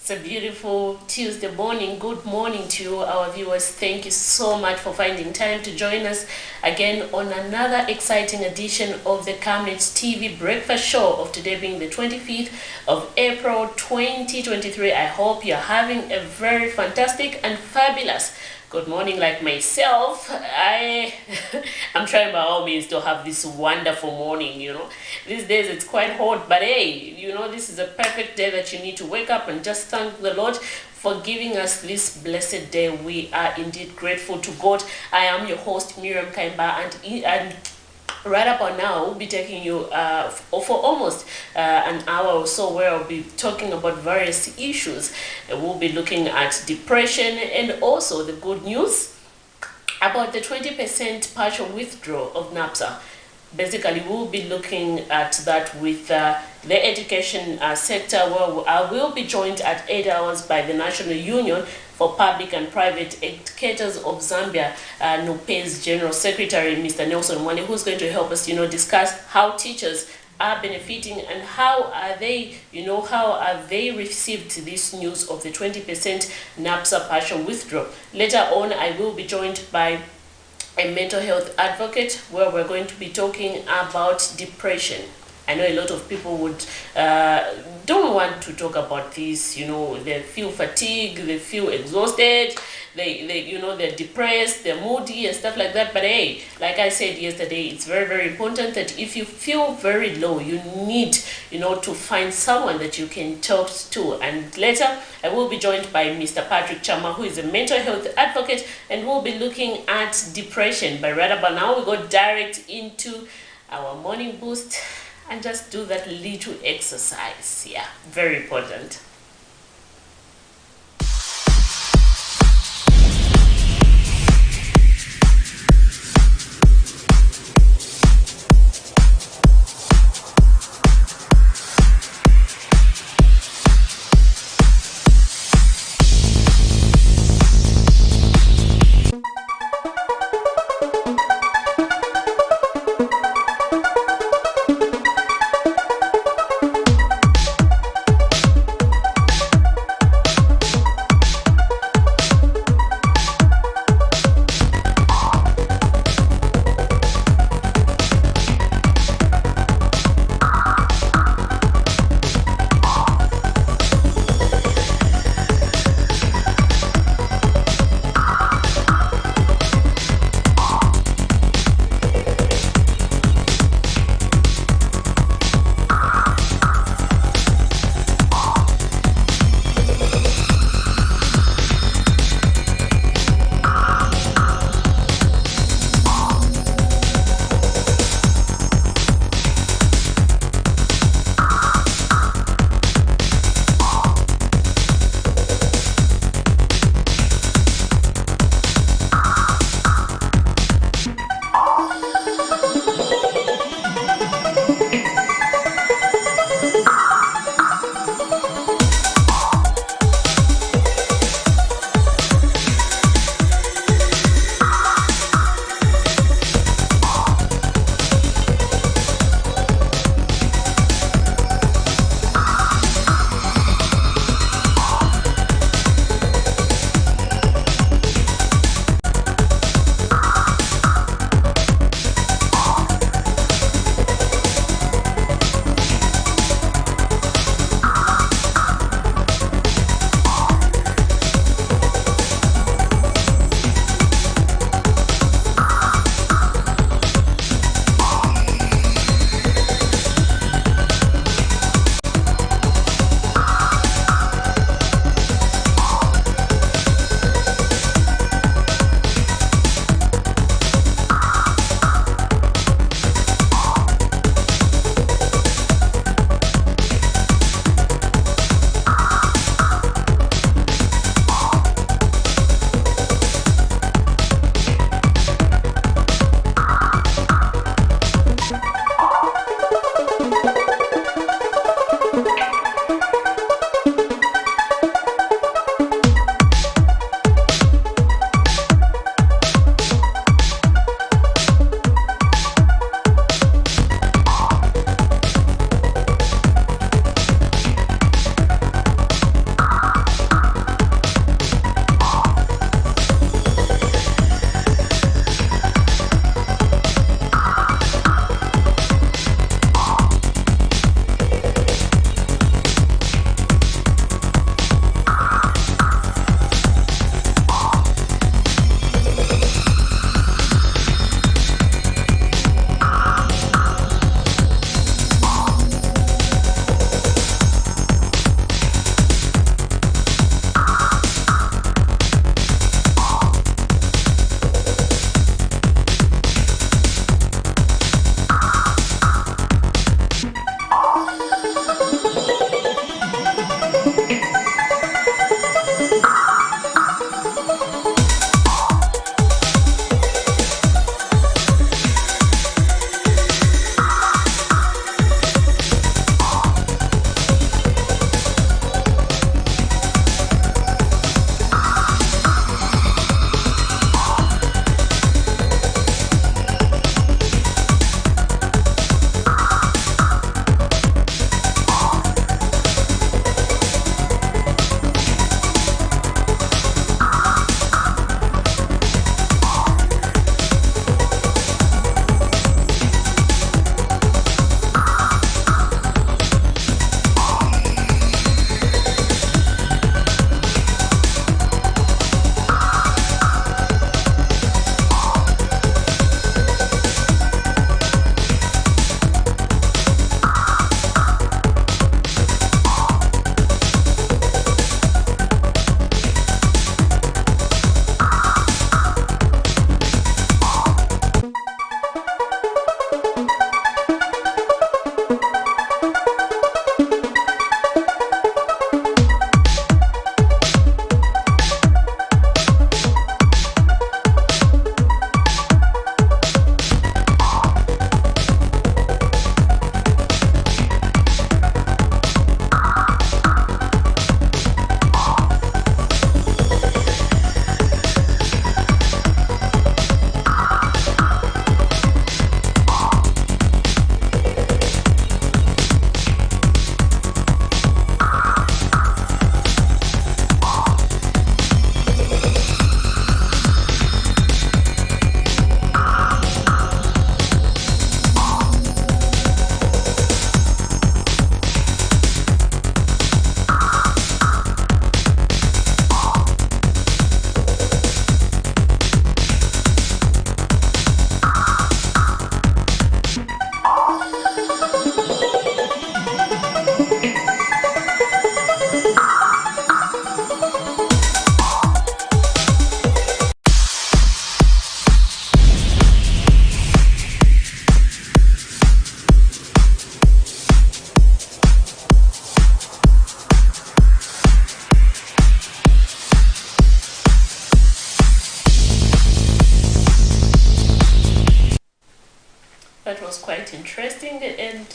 It's a beautiful Tuesday morning. Good morning to you, our viewers. Thank you so much for finding time to join us again on another exciting edition of the Camnet TV Breakfast Show of today being the 25th of April 2023. I hope you're having a very fantastic and fabulous good morning like myself. I'm trying by all means to have this wonderful morning. These days it's quite hot, but hey, this is a perfect day that you need to wake up and just thank the Lord for giving us this blessed day. We are indeed grateful to God. I am your host, Miriam Kaimba, and right up on now, we'll be taking you for almost an hour or so, where I'll be talking about various issues. We'll be looking at depression and also the good news about the 20% partial withdrawal of NAPSA. Basically, we'll be looking at that with the education sector, where I will be joined at 8 hours by the National Union for Public and Private Educators of Zambia, NUPE's General Secretary, Mr. Nelson Mwane, who's going to help us, discuss how teachers are benefiting and how are they received this news of the 20% NAPSA partial withdrawal. Later on, I will be joined by a mental health advocate, where we're going to be talking about depression. I know a lot of people would don't want to talk about this. They feel fatigued, they feel exhausted, they're depressed, they're moody and stuff like that. But hey, like I said yesterday, it's very, very important that if you feel very low, you need, to find someone that you can talk to. And later, I will be joined by Mr. Patrick Chama, who is a mental health advocate, and we'll be looking at depression. But right about now, we go direct into our morning boost and just do that little exercise. Yeah, very important.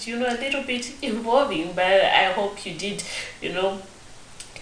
a little bit involving, but I hope you did,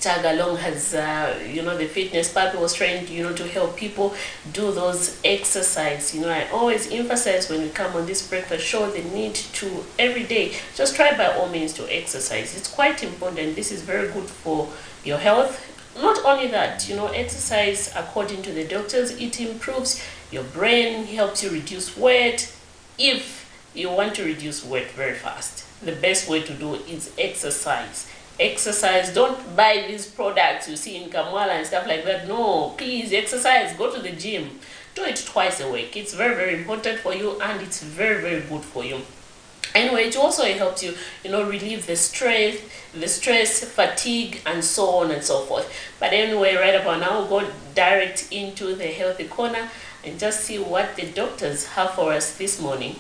tag along. As the fitness part was trying to help people do those exercise. I always emphasize when we come on this breakfast show the need to every day just try by all means to exercise. It's quite important. This is very good for your health. Not only that, exercise, according to the doctors, it improves your brain, helps you reduce weight. If you want to reduce weight very fast, the best way to do is exercise. Exercise. Don't buy these products you see in Kamwala and stuff like that. No, please exercise. Go to the gym. Do it twice a week. It's very, very important for you, and it's very, very good for you. Anyway, it also helps you, relieve the stress, fatigue, and so on and so forth. But anyway, right about now, we'll go direct into the healthy corner and just see what the doctors have for us this morning.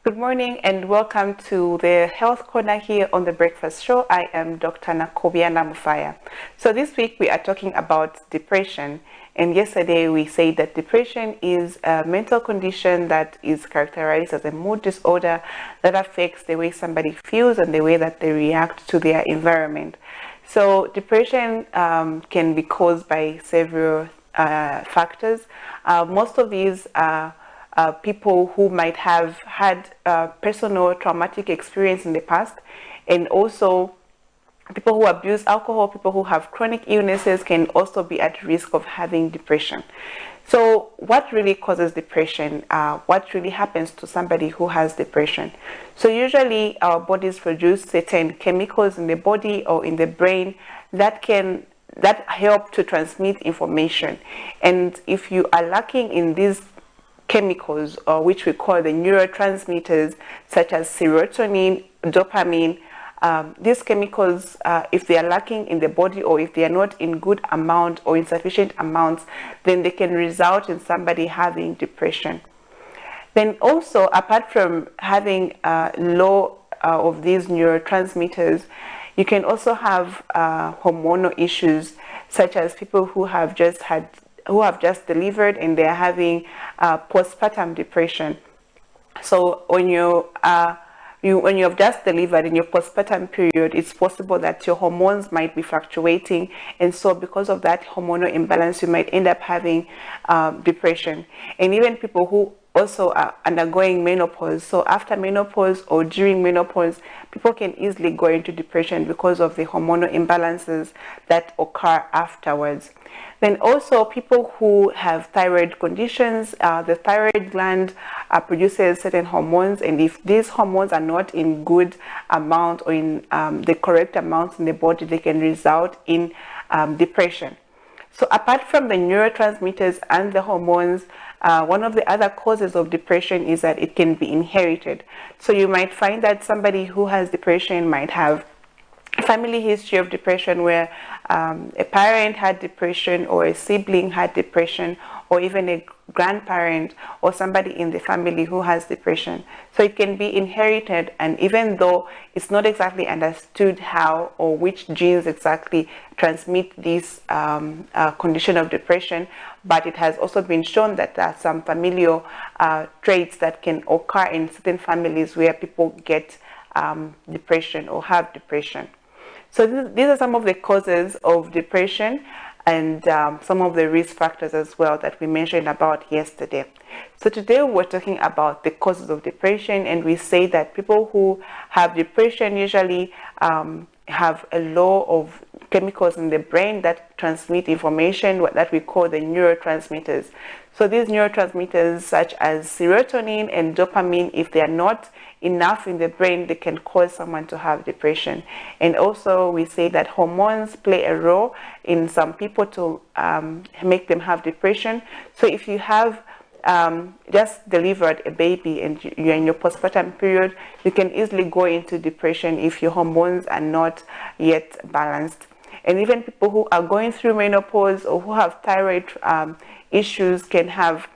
Good morning and welcome to the Health Corner here on the Breakfast Show. I am Dr. Nakobia Namufaya. So this week we are talking about depression, and yesterday we said that depression is a mental condition that is characterized as a mood disorder that affects the way somebody feels and the way that they react to their environment. So depression can be caused by several factors. Most of these are people who might have had personal traumatic experience in the past, and also people who abuse alcohol, people who have chronic illnesses can also be at risk of having depression. So what really causes depression? What really happens to somebody who has depression? So usually our bodies produce certain chemicals in the body or in the brain that help to transmit information. And if you are lacking in these chemicals, or which we call the neurotransmitters, such as serotonin, dopamine, these chemicals, if they are lacking in the body, or if they are not in good amount or in sufficient amounts, then they can result in somebody having depression. Then also, apart from having low of these neurotransmitters, you can also have hormonal issues, such as people who have just delivered and they are having postpartum depression. So when you have just delivered in your postpartum period, it's possible that your hormones might be fluctuating, and so because of that hormonal imbalance, you might end up having depression. And even people who also are undergoing menopause, so after menopause or during menopause, people can easily go into depression because of the hormonal imbalances that occur afterwards. Then also people who have thyroid conditions, the thyroid gland produces certain hormones, and if these hormones are not in good amount or in the correct amounts in the body, they can result in depression. So apart from the neurotransmitters and the hormones, one of the other causes of depression is that it can be inherited. So you might find that somebody who has depression might have a family history of depression, where a parent had depression, or a sibling had depression, or even a grandparent or somebody in the family who has depression. So it can be inherited, and even though it's not exactly understood how or which genes exactly transmit this condition of depression, but it has also been shown that there are some familial traits that can occur in certain families where people get depression or have depression. So these are some of the causes of depression, and some of the risk factors as well that we mentioned about yesterday. So today we're talking about the causes of depression, and we say that people who have depression usually have a law of chemicals in the brain that transmit information, what that we call the neurotransmitters. So these neurotransmitters, such as serotonin and dopamine, if they are not enough in the brain, they can cause someone to have depression. And also we say that hormones play a role in some people to make them have depression. So if you have just delivered a baby and you're in your postpartum period, you can easily go into depression if your hormones are not yet balanced. And even people who are going through menopause or who have thyroid issues can have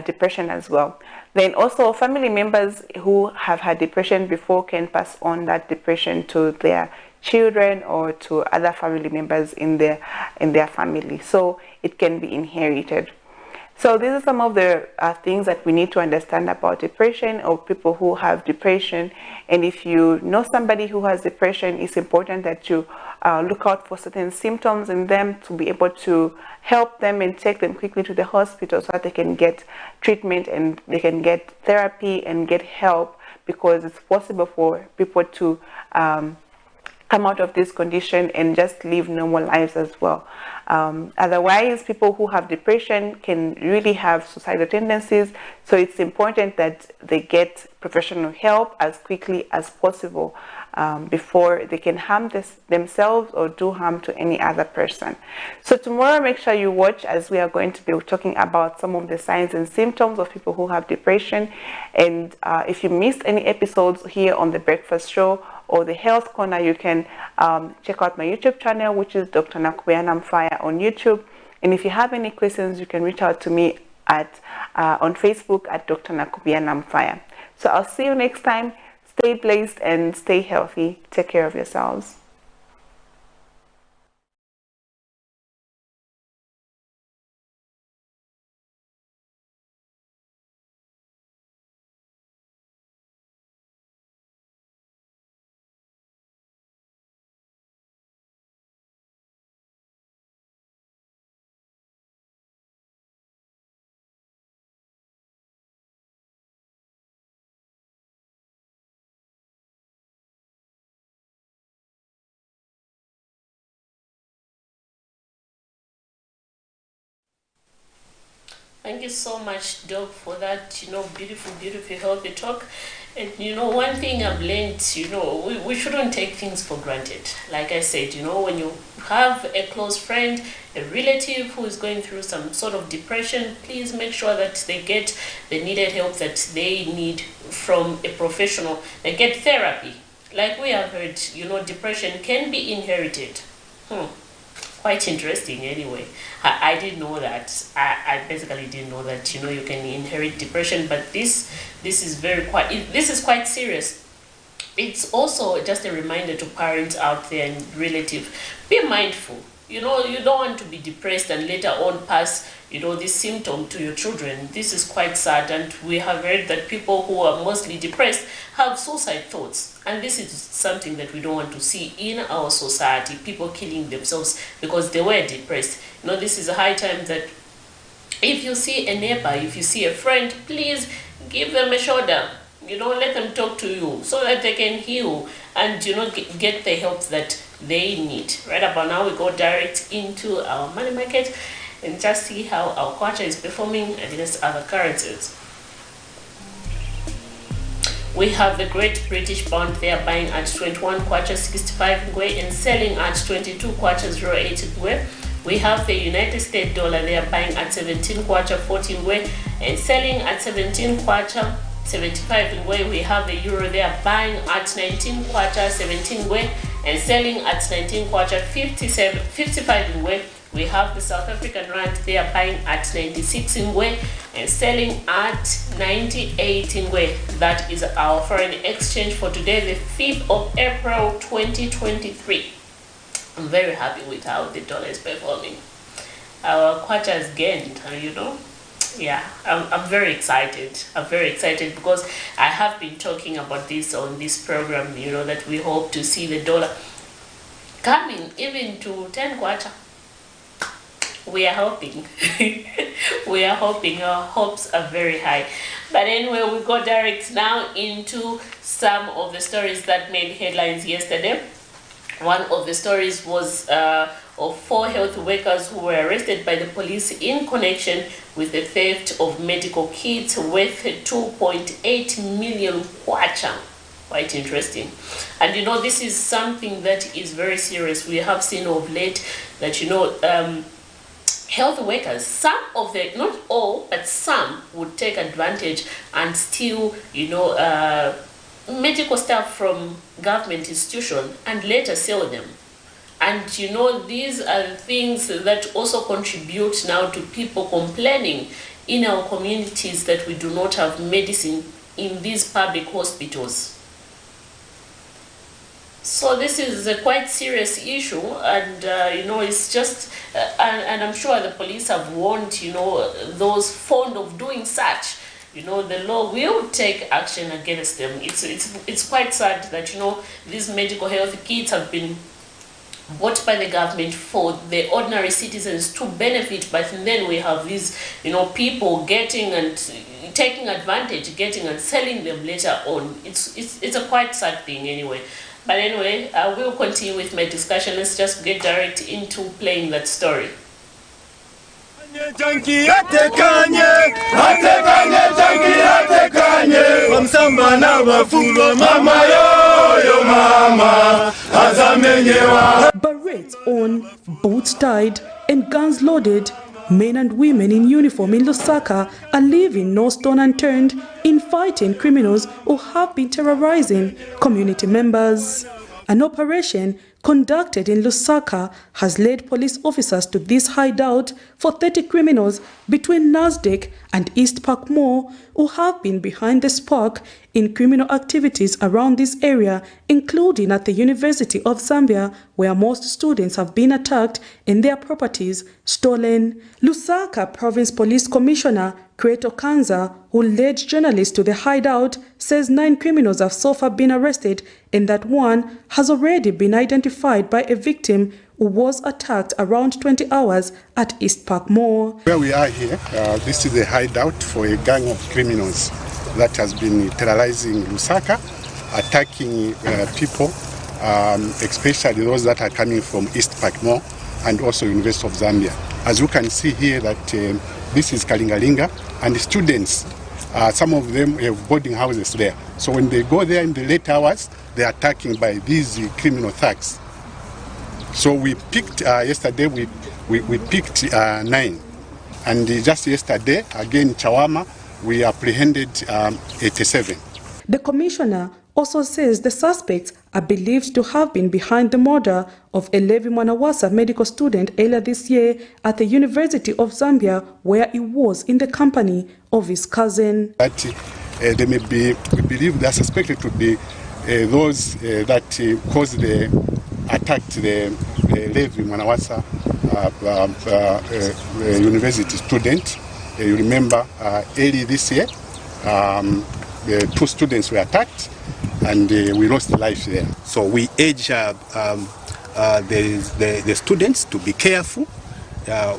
depression as well. Then also family members who have had depression before can pass on that depression to their children or to other family members in their family. So it can be inherited. So these are some of the things that we need to understand about depression or people who have depression. And if you know somebody who has depression, it's important that you look out for certain symptoms in them to be able to help them and take them quickly to the hospital so that they can get treatment and they can get therapy and get help, because it's possible for people to come out of this condition and just live normal lives as well. Otherwise, people who have depression can really have suicidal tendencies, so it's important that they get professional help as quickly as possible before they can harm themselves or do harm to any other person. So tomorrow, make sure you watch, as we are going to be talking about some of the signs and symptoms of people who have depression. And if you missed any episodes here on The Breakfast Show or The Health Corner, you can check out my YouTube channel, which is Dr. Nakubiana on YouTube. And if you have any questions, you can reach out to me at on Facebook at Dr. Nakubiana. So I'll see you next time. Stay blessed and stay healthy. Take care of yourselves. Thank you so much, Doc, for that, beautiful, beautiful, healthy talk. And, one thing I've learned, we shouldn't take things for granted. Like I said, when you have a close friend, a relative who is going through some sort of depression, please make sure that they get the needed help that they need from a professional. They get therapy. Like we have heard, depression can be inherited. Quite interesting anyway. I didn't know that. I basically didn't know that you can inherit depression, but this is this is quite serious. It's also just a reminder to parents out there and relatives, be mindful. You don't want to be depressed and later on pass this symptom to your children. This is quite sad, and we have heard that people who are mostly depressed have suicide thoughts, and this is something that we don't want to see in our society. People killing themselves because they were depressed. This is a high time that if you see a neighbor, if you see a friend, please give them a shoulder. Let them talk to you so that they can heal and get the help that they need. Right about now, we go direct into our money market and just see how our kwacha is performing against other currencies. We have the Great British Pound. They are buying at 21 kwacha 65 ngwe and selling at 22 kwacha 08 ngwe. We have the United States dollar. They are buying at 17 kwacha 14 ngwe and selling at 17 kwacha 75 ngwe. We have the euro. They are buying at 19 kwacha 17 ngwe and selling at 19 kwacha 55 ngwe. We have the South African rand. They are buying at 96 ngwe and selling at 98 ngwe. That is our foreign exchange for today, the 5th of April 2023. I'm very happy with how the dollar is performing. Our kwacha has gained, Yeah, I'm very excited. I'm very excited because I have been talking about this on this program, that we hope to see the dollar coming even to 10 kwacha. We are hoping. We are hoping. Our hopes are very high. But anyway, we go direct now into some of the stories that made headlines yesterday. One of the stories was of 4 health workers who were arrested by the police in connection with the theft of medical kits worth 2.8 million kwacha. Quite interesting. And you know, this is something that is very serious. We have seen of late that, you know, health workers, some of them, not all, but some would take advantage and steal, you know, medical staff from government institutions and later sell them. And you know, these are the things that also contribute now to people complaining in our communities that we do not have medicine in these public hospitals. So this is a quite serious issue, and you know, it's just, and I'm sure the police have warned, you know, those fond of doing such. You know, the law will take action against them. It's quite sad that, you know, these medical health kits have been bought by the government for the ordinary citizens to benefit, but then we have these, you know, people getting and taking advantage, getting and selling them later on. It's a quite sad thing anyway. But anyway, I will continue with my discussion. Let's just get direct into playing that story. Berets on, boots tied, and guns loaded, men and women in uniform in Lusaka are leaving no stone unturned in fighting criminals who have been terrorizing community members. An operation conducted in Lusaka has led police officers to this hideout for 30 criminals between Nasdaq and East Park Mall who have been behind the spark in criminal activities around this area, including at the University of Zambia, where most students have been attacked and their properties stolen. Lusaka Province Police Commissioner Kreto Kanza, who led journalists to the hideout, says 9 criminals have so far been arrested and that one has already been identified by a victim who was attacked around 20 hours at East Park Mall. Where we are here, this is a hideout for a gang of criminals that has been terrorizing Lusaka, attacking people, especially those that are coming from East Park Mall and also University of Zambia. As you can see here that this is Kalingalinga, and the students, some of them have boarding houses there. So when they go there in the late hours, they are attacking by these criminal thugs. So we picked, yesterday we picked 9. And just yesterday, again Chawama, we apprehended 87. The commissioner also says the suspects are believed to have been behind the murder of a Levi Mwanawasa medical student earlier this year at the University of Zambia, where he was in the company of his cousin. That they may be, we believe they are suspected to be those that caused the attacked the Levi Mwanawasa university student. You remember early this year, 2 students were attacked and we lost life there. So we urge the students to be careful.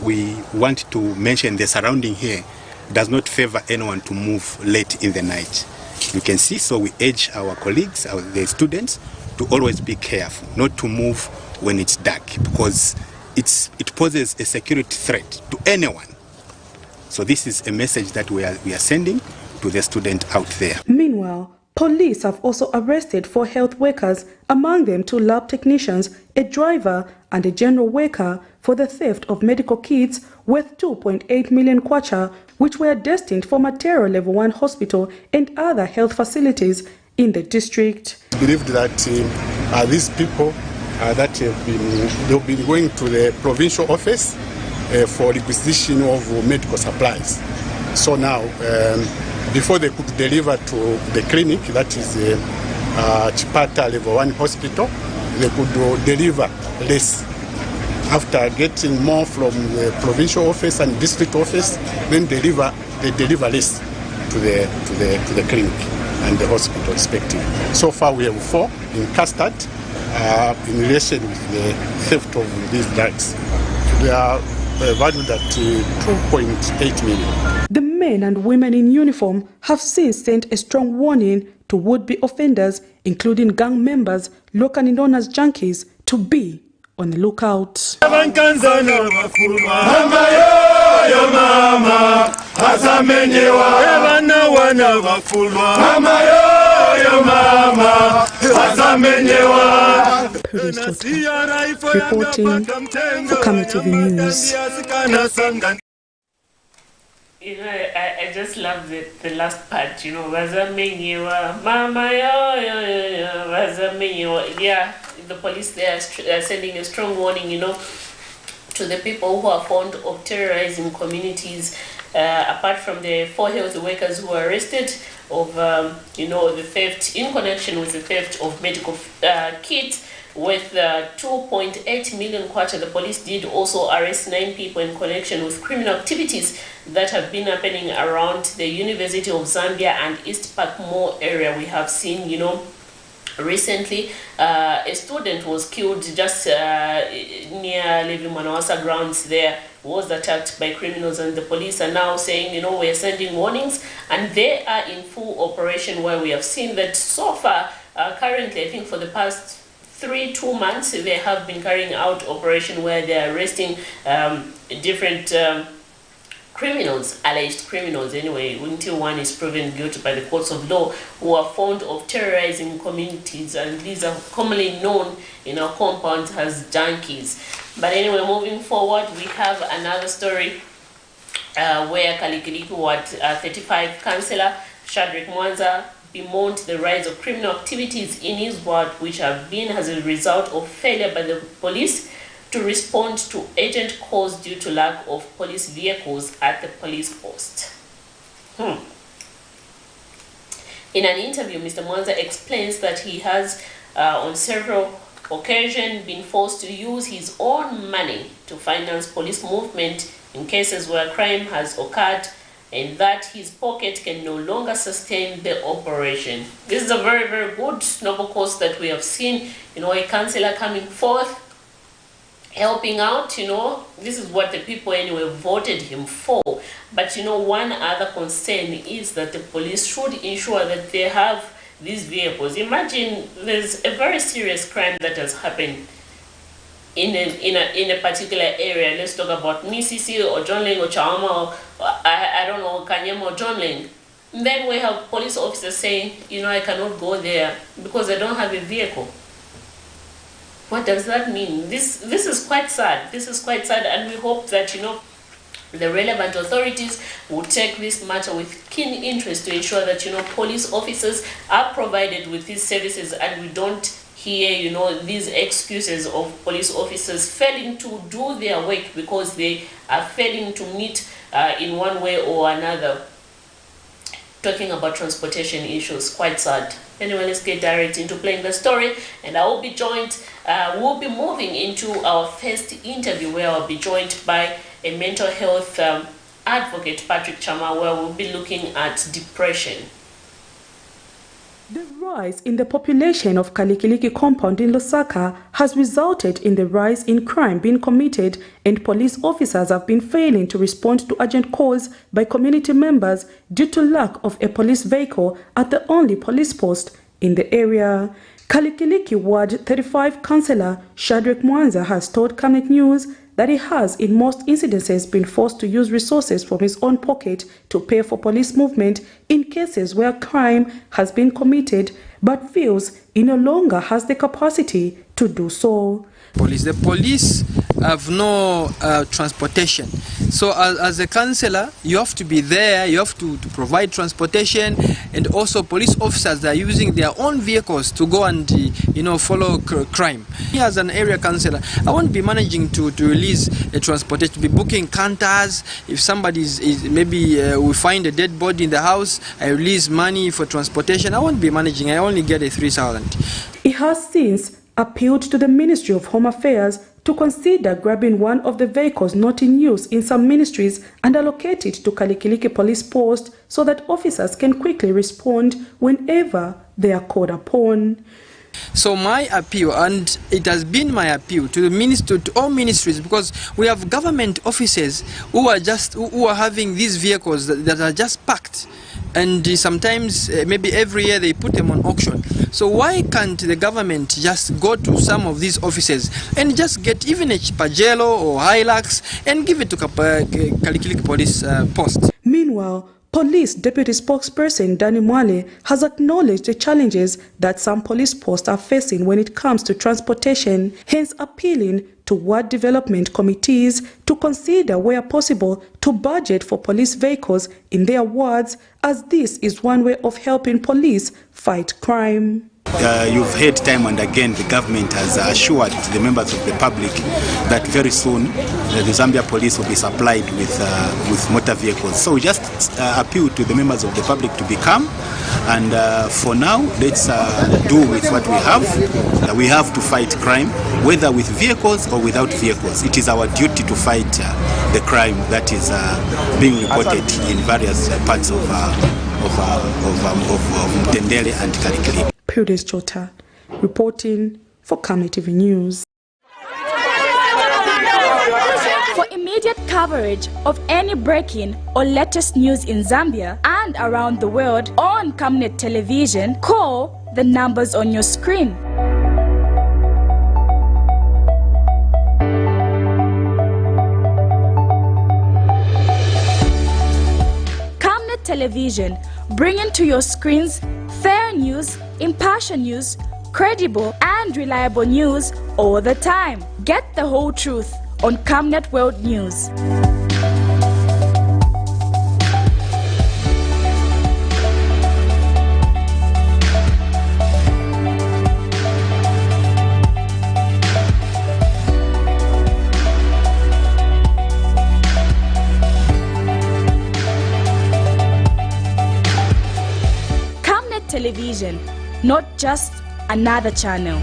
We want to mention the surrounding here does not favor anyone to move late in the night. You can see, so we urge our colleagues, the students, to always be careful, not to move when it's dark, because it poses a security threat to anyone. So this is a message that we are sending to the student out there. Meanwhile, police have also arrested 4 health workers, among them 2 lab technicians, a driver and a general worker, for the theft of medical kits worth 2.8 million kwacha, which were destined for Matero Level 1 hospital and other health facilities in the district. I believe that these people that they've been going to the provincial office for requisition of medical supplies. So now, before they could deliver to the clinic, that is Chipata Level 1 hospital, they could deliver less. After getting more from the provincial office and district office, then they deliver less to the clinic and the hospital respectively. So far we have 4 in custody in relation with the theft of these drugs. They are valued at 2.8 million. The men and women in uniform have since sent a strong warning to would-be offenders, including gang members locally known as junkies, to be on the lookout. Reporting for Camnet TV News. You know, I just love the last part, you know, mama yeah, the police there are sending a strong warning, you know, to the people who are fond of terrorizing communities, apart from the 4 health workers who were arrested of, you know, the theft, in connection with the theft of medical kits with 2.8 million kwacha. The police did also arrest 9 people in connection with criminal activities that have been happening around the University of Zambia and East Park Mall area. We have seen, you know, recently a student was killed just near Levi Manawasa grounds there, was attacked by criminals, and the police are now saying, you know, we're sending warnings, and they are in full operation, where we have seen that so far, currently, I think for the past 2 months, they have been carrying out operation where they are arresting different criminals, alleged criminals anyway, until one is proven guilty by the courts of law, who are fond of terrorizing communities, and these are commonly known in our compound as junkies. But anyway, moving forward, we have another story where Kalikiliki Ward 35 councillor Shadrack Mwanza bemoaned the rise of criminal activities in his ward, which have been as a result of failure by the police to respond to urgent calls due to lack of police vehicles at the police post. In an interview, Mr. Mwanza explains that he has on several occasions been forced to use his own money to finance police movement in cases where crime has occurred, and that his pocket can no longer sustain the operation. This is a very, very good noble cause that we have seen, you know, a councillor coming forth, helping out, you know. This is what the people anyway voted him for. But, you know, one other concern is that the police should ensure that they have these vehicles. Imagine there's a very serious crime that has happened in a particular area. Let's talk about Misisi or Jonling or Chawama or I don't know, Kanyama or Jonling. Then we have police officers saying, you know, I cannot go there because I don't have a vehicle. What does that mean? This is quite sad. This is quite sad, and we hope that, you know, the relevant authorities will take this matter with keen interest to ensure that, you know, police officers are provided with these services, and we don't hear, you know, these excuses of police officers failing to do their work because they are failing to meet in one way or another. Talking about transportation issues, quite sad. Anyway, let's get direct into playing the story, and I will be joined, we'll be moving into our first interview, where I'll be joined by a mental health advocate, Patrick Chama, where we'll be looking at depression. The rise in the population of Kalikiliki compound in Lusaka has resulted in the rise in crime being committed, and police officers have been failing to respond to urgent calls by community members due to lack of a police vehicle at the only police post in the area. Kalikiliki Ward 35 councillor Shadrack Mwanza has told Camnet News that he has in most incidences been forced to use resources from his own pocket to pay for police movement in cases where crime has been committed, but feels he no longer has the capacity to do so. The police have no transportation. So as a councillor, you have to be there, you have to provide transportation, and also police officers are using their own vehicles to go and follow crime. As an area councillor, I won't be managing to release a transportation, to be booking canters. If somebody is maybe we find a dead body in the house, I release money for transportation. I won't be managing, I only get a 3,000. It has since appealed to the Ministry of Home Affairs to consider grabbing one of the vehicles not in use in some ministries and allocate it to Kalikiliki Police Post so that officers can quickly respond whenever they are called upon. So my appeal, and it has been my appeal to the ministry, to all ministries, because we have government offices who are having these vehicles that are just packed. and sometimes maybe every year they put them on auction. So why can't the government just go to some of these offices and just get even a Pajero or Hilux and give it to Kalikiliki police post? Meanwhile, Police Deputy Spokesperson Danny Mwale has acknowledged the challenges that some police posts are facing when it comes to transportation, hence appealing to ward development committees to consider where possible to budget for police vehicles in their wards, as this is one way of helping police fight crime. You've heard time and again the government has assured the members of the public that very soon the Zambia police will be supplied with motor vehicles. So we just appeal to the members of the public to be calm, and for now let's do with what we have. We have to fight crime, whether with vehicles or without vehicles. It is our duty to fight the crime that is being reported in various parts of Mtendele and Kalikiliki. Prudence Chota, reporting for Camnet TV News. For immediate coverage of any breaking or latest news in Zambia and around the world on Camnet Television, call the numbers on your screen. Camnet Television, bringing to your screens fair news, impartial news, credible and reliable news all the time. Get the whole truth on Camnet World News. Camnet Television, not just another channel.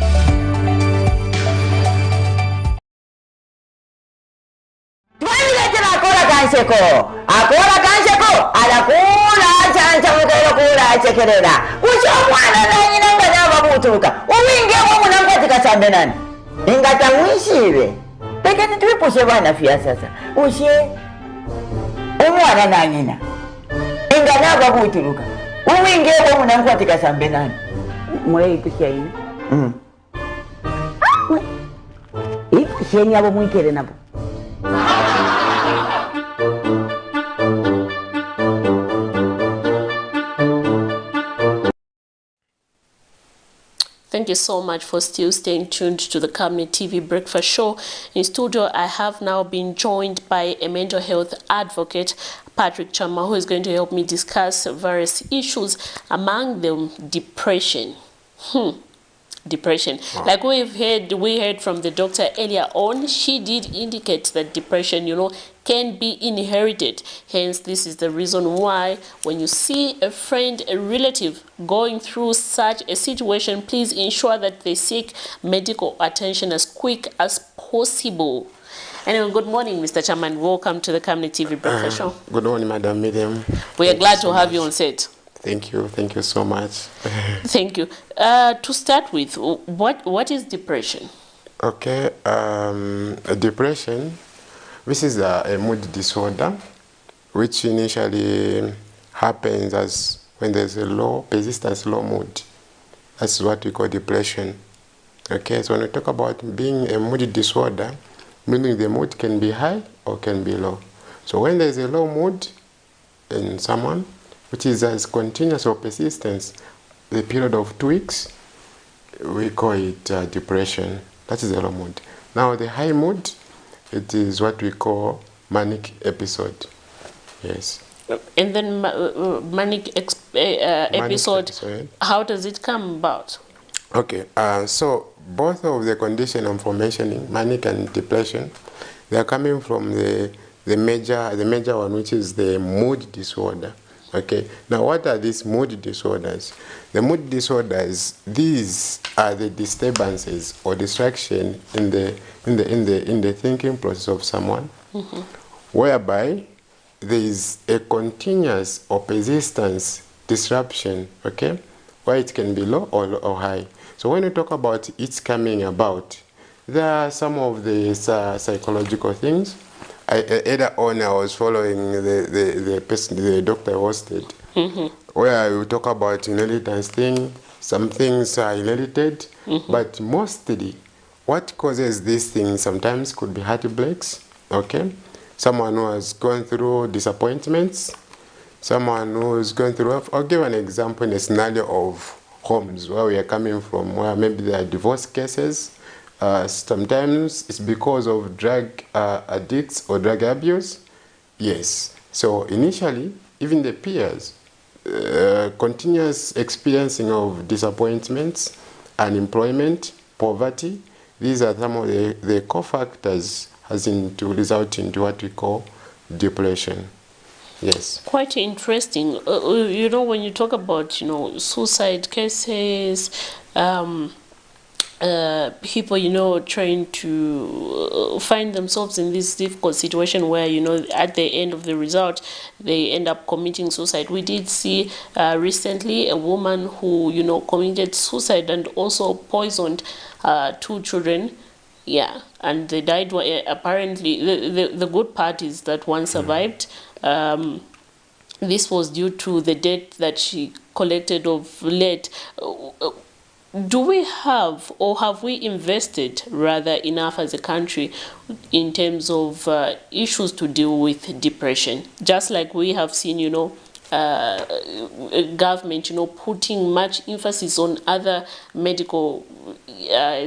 Akora kansheko alakula chancha mukero kula chekerera ucho mwana na nyinanga nyaba butuka uwinge wo munanga tikasambe nani ingata mwishibe pekeni twipushe bana fia sasa ushe umwana na nyina ingana babutuka uwinge wo munanga tikasambe nani mwe ikushya ina shenya abo mwikere nabo. Thank you so much for still staying tuned to the Camnet TV Breakfast Show. In studio, I have now been joined by a mental health advocate, Patrick Chama, who is going to help me discuss various issues, among them depression. Depression. Like we heard from the doctor earlier on, she did indicate that depression, can be inherited. Hence, this is the reason why when you see a friend, a relative going through such a situation, please ensure that they seek medical attention as quick as possible. Anyway, good morning, Mr. Chairman. Welcome to the Camnet TV Breakfast Show. Good morning, Madam Miriam. We are glad to have you on set. Thank you so much. Thank you. To start with, what is depression? Okay, depression, this is a mood disorder, which initially happens as when there's a low persistence, low mood. That's what we call depression. Okay, so when we talk about being a mood disorder, meaning the mood can be high or can be low. So when there's a low mood in someone, which is as continuous or persistence, the period of 2 weeks, we call it depression. That is the low mood. Now the high mood, it is what we call manic episode. Yes. And then manic episode, how does it come about? Okay, so both of the condition I'm mentioning, manic and depression, they are coming from the major one, which is the mood disorder. Okay, now what are these mood disorders? The mood disorders, these are the disturbances or distraction in the thinking process of someone, whereby there is a continuous or persistence disruption, okay, where it can be low or high. So when we talk about it's coming about, there are some of the psychological things, Either on I was following the person, the doctor hosted, where we talk about inheritance thing. Some things are inherited, but mostly what causes these things sometimes could be heartbreaks, okay? Someone who has gone through disappointments, someone who is going through, I'll give an example in a scenario of homes where we are coming from, where maybe there are divorce cases. Sometimes it's because of drug addicts or drug abuse. Yes. So initially, even the peers, continuous experiencing of disappointments, unemployment, poverty, these are some of the co-factors as in to result into what we call depression. Yes. Quite interesting. You know, when you talk about, you know, suicide cases, people, you know, trying to find themselves in this difficult situation where, you know, at the end of the result, they end up committing suicide. We did see recently a woman who, you know, committed suicide and also poisoned 2 children. Yeah, and they died. Apparently, the good part is that one survived. This was due to the debt that she collected of late. Do we have, or have we invested rather enough as a country in terms of issues to deal with depression? Just like we have seen, you know, government, you know, putting much emphasis on other medical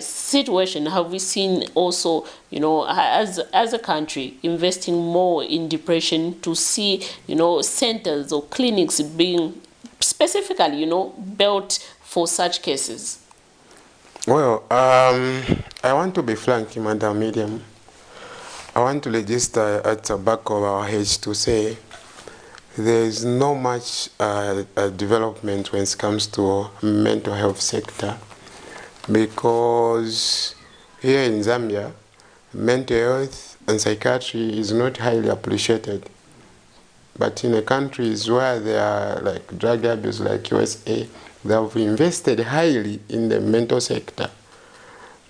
situation, have we seen also, you know, as a country investing more in depression to see, you know, centers or clinics being specifically, you know, built for such cases? Well, I want to be frank, Madam Medium. I want to register at the back of our heads to say there is no much development when it comes to mental health sector, because here in Zambia, mental health and psychiatry is not highly appreciated. But in the countries where there are like drug abuse, like USA, they have invested highly in the mental sector.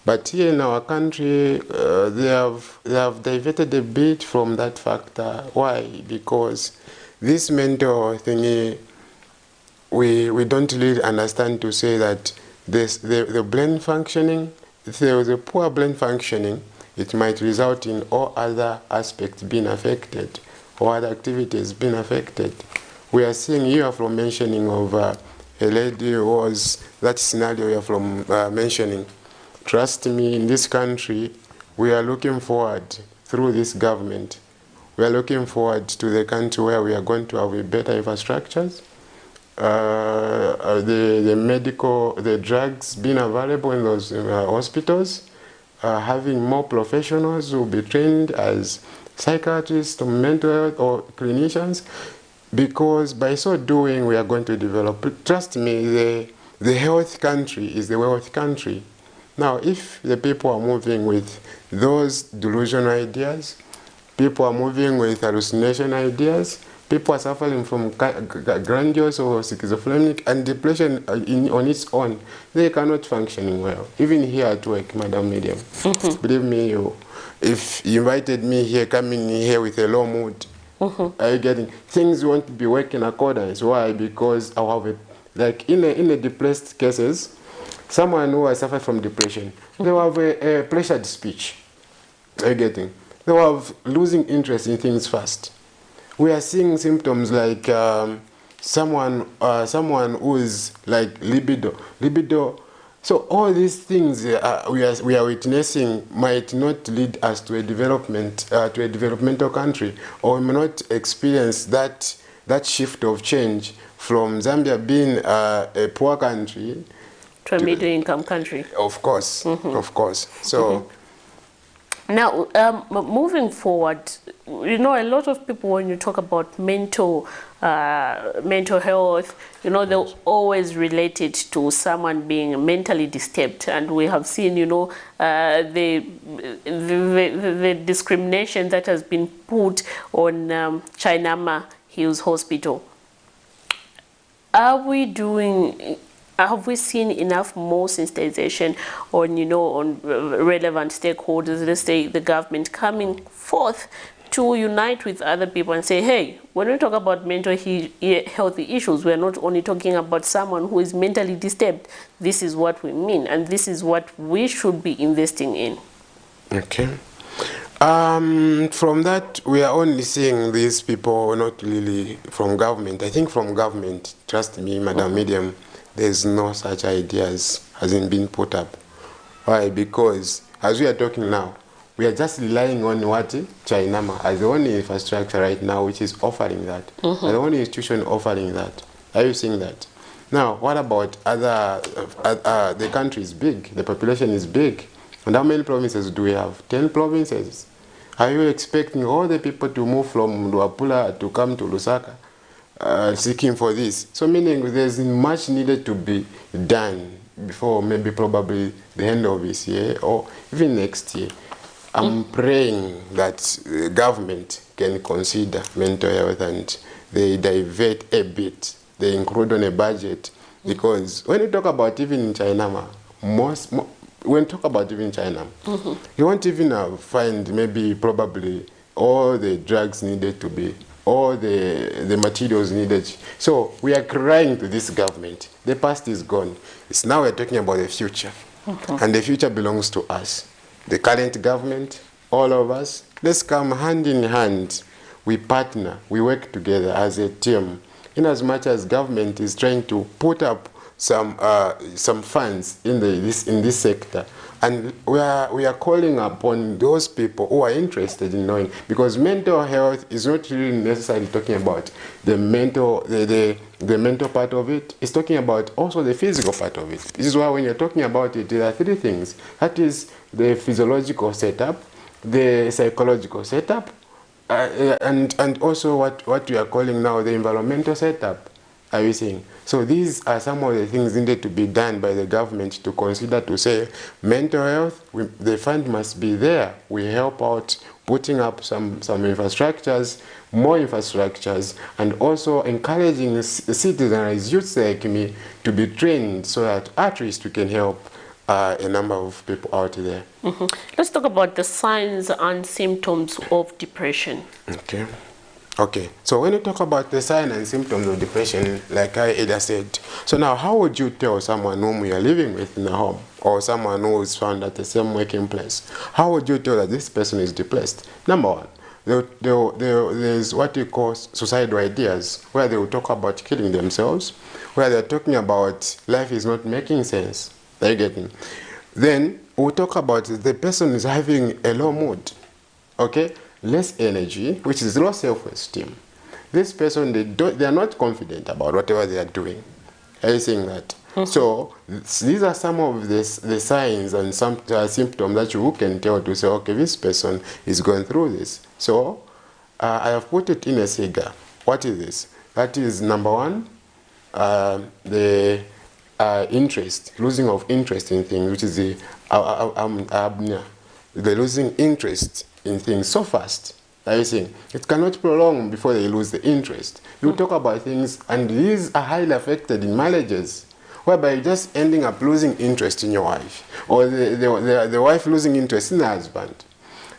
But here in our country, they have diverted a bit from that factor. Why? Because this mental thingy, we don't really understand to say that the brain functioning, if there is a poor brain functioning, it might result in all other aspects being affected, or other activities being affected. We are seeing here from mentioning of a lady who was, that scenario you are from mentioning. Trust me, in this country, we are looking forward through this government. We are looking forward to the country where we are going to have better infrastructures, the medical, the drugs being available in those hospitals, having more professionals who will be trained as psychiatrists, mental health, or clinicians, because by so doing we are going to develop. Trust me, the health country is the wealth country. Now, if the people are moving with those delusional ideas, people are moving with hallucination ideas, people are suffering from grandiose or schizophrenic and depression on its own, they cannot function well. Even here at work, Madam Medium, believe me, if you invited me here, coming here with a low mood, are you getting? Things won't be working accordance. Why? Because I have like in a depressed cases, someone who has suffered from depression, they will have a pressured speech. Are you getting? They will have losing interest in things fast. We are seeing symptoms like someone who is like libido. So all these things we are witnessing might not lead us to a developmental country, or we may not experience that shift of change from Zambia being a poor country to a middle-income country. Of course, of course. So. Now, moving forward, you know, a lot of people, when you talk about mental health, you know, they'll always relate it to someone being mentally disturbed, and we have seen, you know, the discrimination that has been put on Chainama Hills Hospital. Have we seen enough more sensitization on, you know, on relevant stakeholders, let's say the government, coming forth to unite with other people and say, hey, when we talk about mental health issues, we're not only talking about someone who is mentally disturbed. This is what we mean, and this is what we should be investing in. Okay. From that, we are only seeing these people not really from government. I think from government, trust me, Madam Medium, there's no such ideas hasn't been put up. Why? Because as we are talking now, we are just relying on what China as the only infrastructure right now which is offering that. The only institution offering that. Are you seeing that? Now, what about other? The country is big. The population is big. And how many provinces do we have? 10 provinces. Are you expecting all the people to move from Luapula to come to Lusaka seeking for this? So meaning there's much needed to be done before maybe probably the end of this year or even next year. I'm praying that the government can consider mental health and they divert a bit. They include on a budget. Because when you talk about even in China, when you talk about even China, you won't even find maybe probably all the drugs needed to be, all the materials needed. So we are crying to this government. The past is gone. It's now we're talking about the future. And the future belongs to us. The current government, all of us, let's come hand in hand. We partner, we work together as a team. In as much as government is trying to put up some funds in this sector, and we are calling upon those people who are interested in knowing, because mental health is not really necessarily talking about the mental part of it. It's talking about also the physical part of it. This is why when you're talking about it, there are three things. That is the physiological setup, the psychological setup, and also what we are calling now the environmental setup. Are you seeing? So these are some of the things needed to be done by the government to consider to say mental health, the fund must be there. We help out putting up some infrastructures, more infrastructures, and also encouraging citizens, youths like me, to be trained so that at least we can help a number of people out there. Let's talk about the signs and symptoms of depression. Okay, so when you talk about the signs and symptoms of depression, like I either said, so now how would you tell someone whom you are living with in a home, or someone who is found at the same working place, how would you tell that this person is depressed? Number one, there's what you call suicidal ideas, where they will talk about killing themselves, where they're talking about life is not making sense. Are you getting? Then we'll talk about the person is having a low mood, okay? Less energy, which is low self-esteem. This person, they are not confident about whatever they are doing. Are you saying that? So these are some of the signs and some symptoms that you can tell to say, okay, this person is going through this. So I have put it in a figure. What is this? That is number one, the interest, losing of interest in things, which is the apnea, the losing interest in things so fast. Are you seeing? It cannot prolong before they lose the interest. You talk about things, and these are highly affected in marriages, whereby you're just ending up losing interest in your wife, or the wife losing interest in the husband,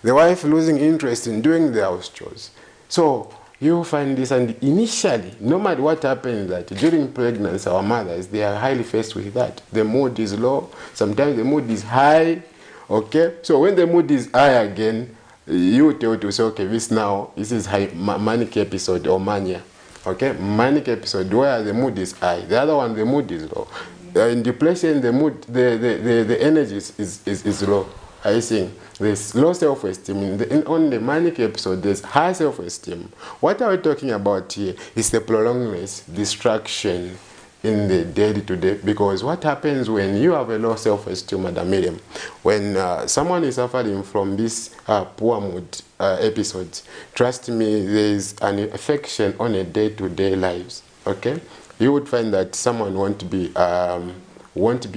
the wife losing interest in doing the house chores. So you find this, and initially, no matter what happens, that during pregnancy, our mothers, they are highly faced with that. The mood is low, sometimes the mood is high, okay? So when the mood is high again, you tell to say, okay, this is high manic episode or mania, okay? Manic episode where the mood is high. The other one, the mood is low. In depression, the mood, the energy is low. Are you seeing? There's low self-esteem. On the manic episode, there's high self-esteem. What are we talking about here is the prolonged distraction in the day-to-day, because what happens when you have a low self-esteem, Madam Miriam, when someone is suffering from this poor mood episodes, trust me, there is an affection on a day-to-day lives, okay? You would find that someone won't be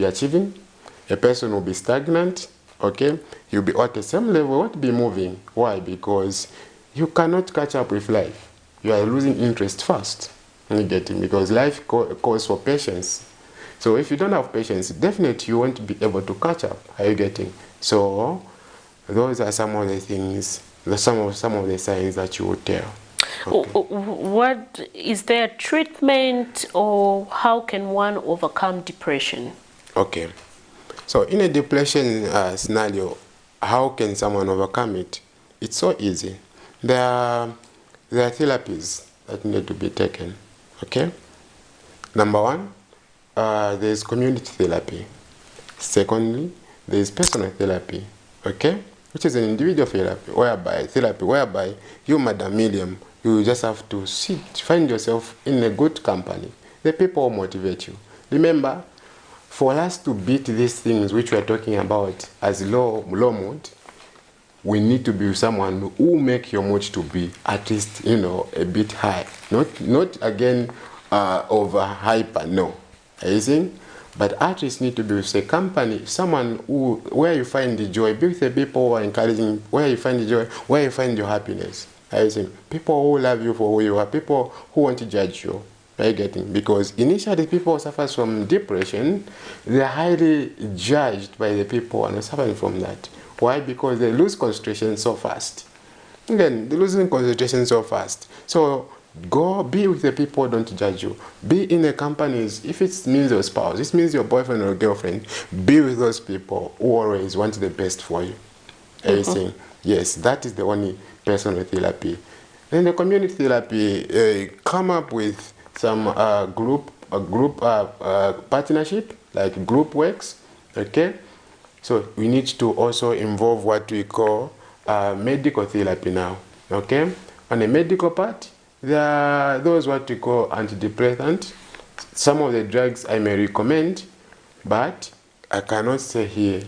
achieving, a person will be stagnant, okay? You'll be at the same level, won't be moving. Why? Because you cannot catch up with life. You are losing interest fast. You get it? Because life calls for patience. So if you don't have patience, definitely you won't be able to catch up. Are you getting? So those are some of the things some of the signs that you would tell. Okay. What is there treatment, or how can one overcome depression? Okay. So in a depression scenario, how can someone overcome it? It's so easy. There are therapies that need to be taken. Okay. Number one, there is community therapy. Secondly, there is personal therapy. Okay, which is an individual therapy whereby you, Madam Miriam, you just have to find yourself in a good company. The people will motivate you. Remember, for us to beat these things which we are talking about as low mood, we need to be someone who make your mood to be at least, a bit high. Not again over hyper, no. Are you seeing? But artists need to be with a company, someone where you find the joy, be with the people who are encouraging, where you find the joy, where you find your happiness. Are you seeing? People who love you for who you are, people who want to judge you. Are you getting? Because initially people who suffer from depression, they are highly judged by the people and are suffering from that. Why? Because they lose concentration so fast. Again, they're losing concentration so fast. So go be with the people who don't judge you. Be in the companies. If it means your spouse, it means your boyfriend or girlfriend, be with those people who always want the best for you. Everything. Yes, that is the only personal therapy. Then the community therapy, come up with some group partnership, like group works. Okay. So we need to also involve what we call medical therapy now. Okay. On the medical part, there are those what we call antidepressant. Some of the drugs I may recommend, but I cannot say here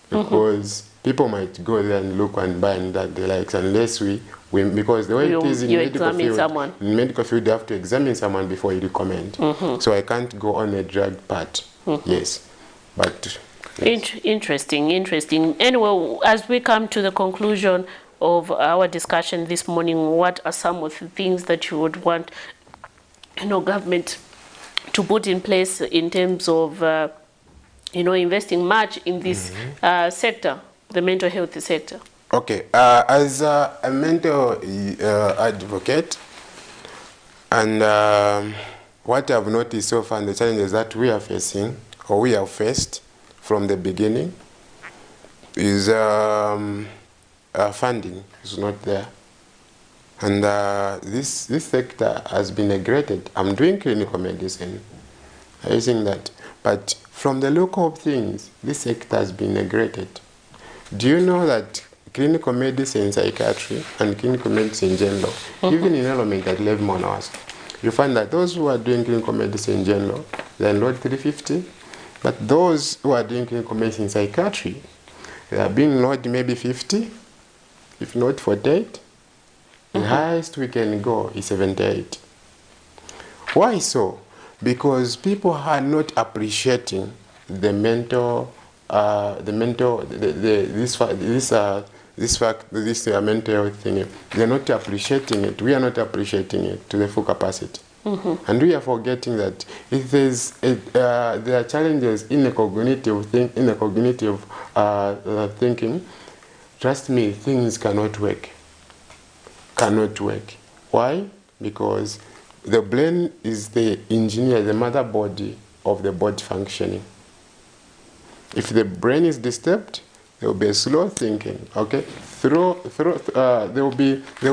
because people might go there and look and buy and that they like, unless because the way it is in medical field, you have to examine someone before you recommend. So I can't go on a drug part. Yes, but yes. Interesting. Anyway, as we come to the conclusion of our discussion this morning, what are some of the things that you would want, government to put in place in terms of, investing much in this sector, the mental health sector? Okay, as a mental advocate, and what I've noticed so far, the challenges that we are facing, or we have faced from the beginning, is funding is not there, and this sector has been neglected. I'm doing clinical medicine, I think that, but from the look of things, this sector has been neglected. Do you know that clinical medicine, psychiatry, and clinical medicine in general, even in element at 11 hours, you find that those who are doing clinical medicine in general, they enrolled 350, but those who are doing clinical medicine psychiatry, they are being enrolled maybe 50. If not 48, the highest we can go is 78. Why so? Because people are not appreciating the mental, mental health thing. They're not appreciating it. We are not appreciating it to the full capacity. And we are forgetting that if there are challenges in the cognitive thinking. Trust me, things cannot work. Why? Because the brain is the engineer, the mother body of the body functioning. If the brain is disturbed, there will be a slow thinking. Okay, there will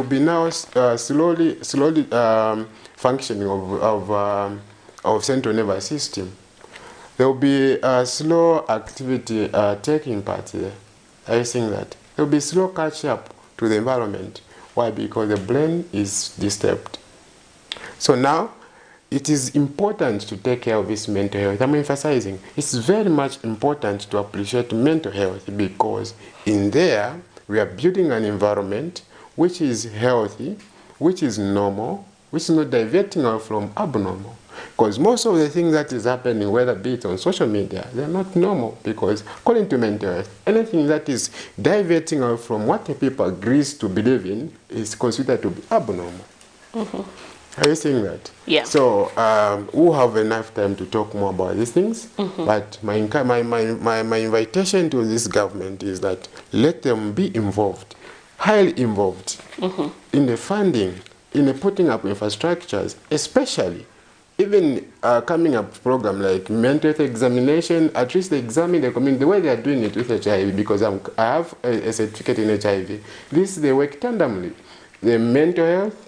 be now slowly functioning of central nervous system. There will be a slow activity taking part there. I think that there will be slow catch up to the environment. Why? Because the brain is disturbed. So now, it is important to take care of this mental health. I'm emphasizing, it's very much important to appreciate mental health, because in there, we are building an environment which is healthy, which is normal, which is not diverting us from abnormal. Because most of the things that is happening, whether be it on social media, they are not normal, because according to mental health, anything that is diverting us from what the people agrees to believe in is considered to be abnormal. Are you seeing that? Yeah. So we'll have enough time to talk more about these things. But my invitation to this government is that let them be involved highly involved in the funding, in the putting up infrastructures, especially even coming up with a program like mental health examination. At least they examine the community the way they are doing it with HIV, because I have a certificate in HIV. This they work tandemly. The mental health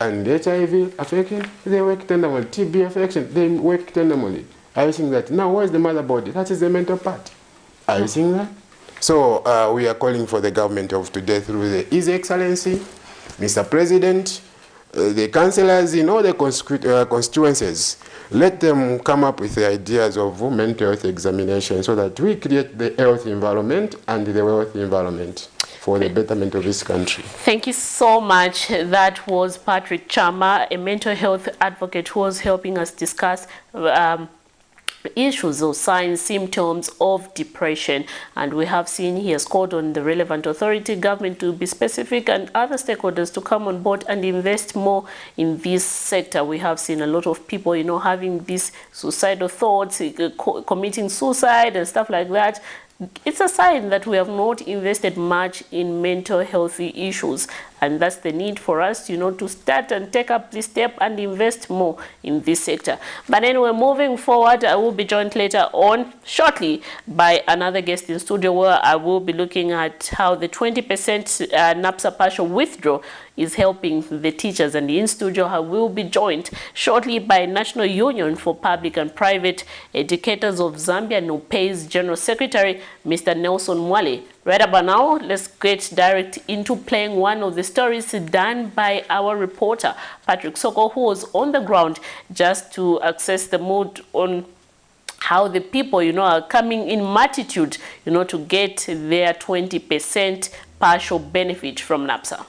and HIV affection, they work tandemly. TB affection, they work tandemly. Are you seeing that? Now, where's the mother body? That is the mental part. Are you seeing that? So we are calling for the government of today through the His Excellency, Mr. President, the councillors in all the constituencies, let them come up with the ideas of mental health examination so that we create the health environment and the wealthy environment for the betterment of this country. Thank you so much. That was Patrick Chama, a mental health advocate who was helping us discuss issues or signs, symptoms of depression. And we have seen he has called on the relevant authority, government to be specific, and other stakeholders to come on board and invest more in this sector. We have seen a lot of people, you know, having these suicidal thoughts, committing suicide and stuff like that. It's a sign that we have not invested much in mental health issues, and that's the need for us, you know, to start and take up this step and invest more in this sector. But anyway, moving forward, I will be joined later on shortly by another guest in studio, where I will be looking at how the 20% NAPSA partial withdrawal is helping the teachers. And in studio, I will be joined shortly by National Union for Public and Private Educators of Zambia, NUPE's General Secretary, Mr. Nelson Mwale. Right about now, let's get direct into playing one of the stories done by our reporter, Patrick Soko, who was on the ground just to access the mood on how the people, you know, are coming in multitude, you know, to get their 20% partial benefit from NAPSA.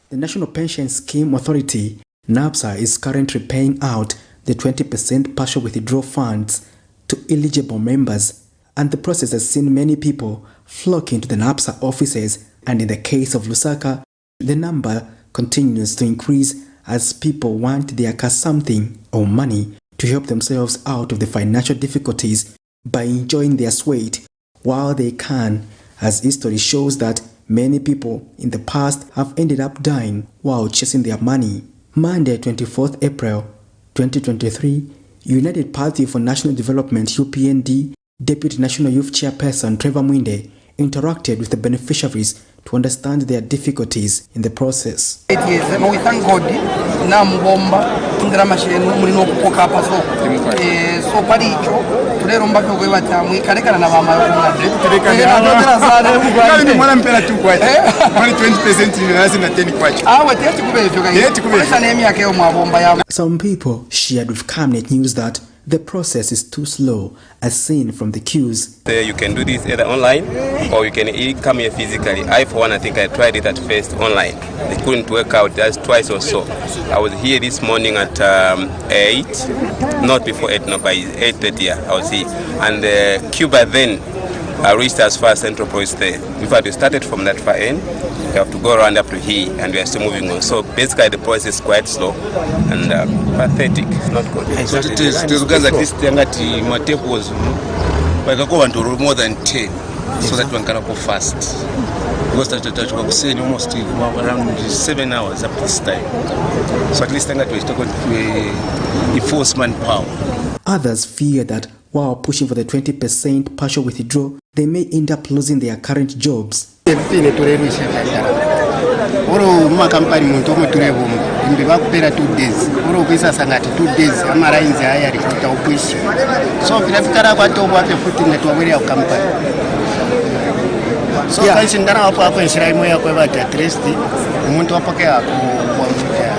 The National Pension Scheme Authority, NAPSA, is currently paying out the 20% partial withdrawal funds to eligible members, and the process has seen many people flocking to the NAPSA offices, and in the case of Lusaka, the number continues to increase as people want their something or money to help themselves out of the financial difficulties by enjoying their sweat while they can, as history shows that many people in the past have ended up dying while chasing their money. Monday, 24th April 2023, United Party for National Development UPND Deputy National Youth Chairperson Trevor Mwinde interacted with the beneficiaries to understand their difficulties in the process. We thank God Some people shared with Camnet News that the process is too slow, as seen from the queues. You can do this either online or you can come here physically. I, for one, I think I tried it at first online. It couldn't work out, just twice or so. I was here this morning at 8, not before 8, no, by 8:30 I was here. And Cuba then reached as far as Central Police there. In fact, we started from that far end. We have to go around up to here, and we are still moving on. So basically the process is quite slow and pathetic. It's not good. Because at least my tape was more than 10, so that one can go fast. Because that was almost around 7 hours up this time. So at least we talking to a force manpower. Others fear that while pushing for the 20% partial withdrawal, they may end up losing their current jobs. Oro makampani muntu omuturebo mbi bakupera 2 days oro kwisa sangati 2 days amarainzi aya rikuta ukwishi so virafikara kwatobo ape futi netwabwere ya kampani so kanshi ndana hapo nshira imo yakwe bati at least umuntu apoke kwa mfuta.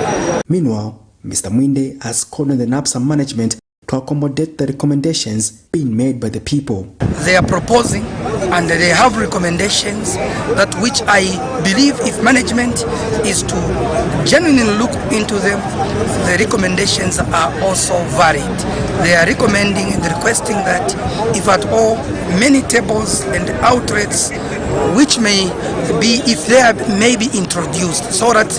Meanwhile, Mr. Mwinde has called on the NAPSA management to accommodate the recommendations being made by the people. They are proposing and they have recommendations that which I believe if management is to genuinely look into them, the recommendations are also valid. They are recommending and requesting that if at all many tables and outlets which may be, if they are maybe introduced so that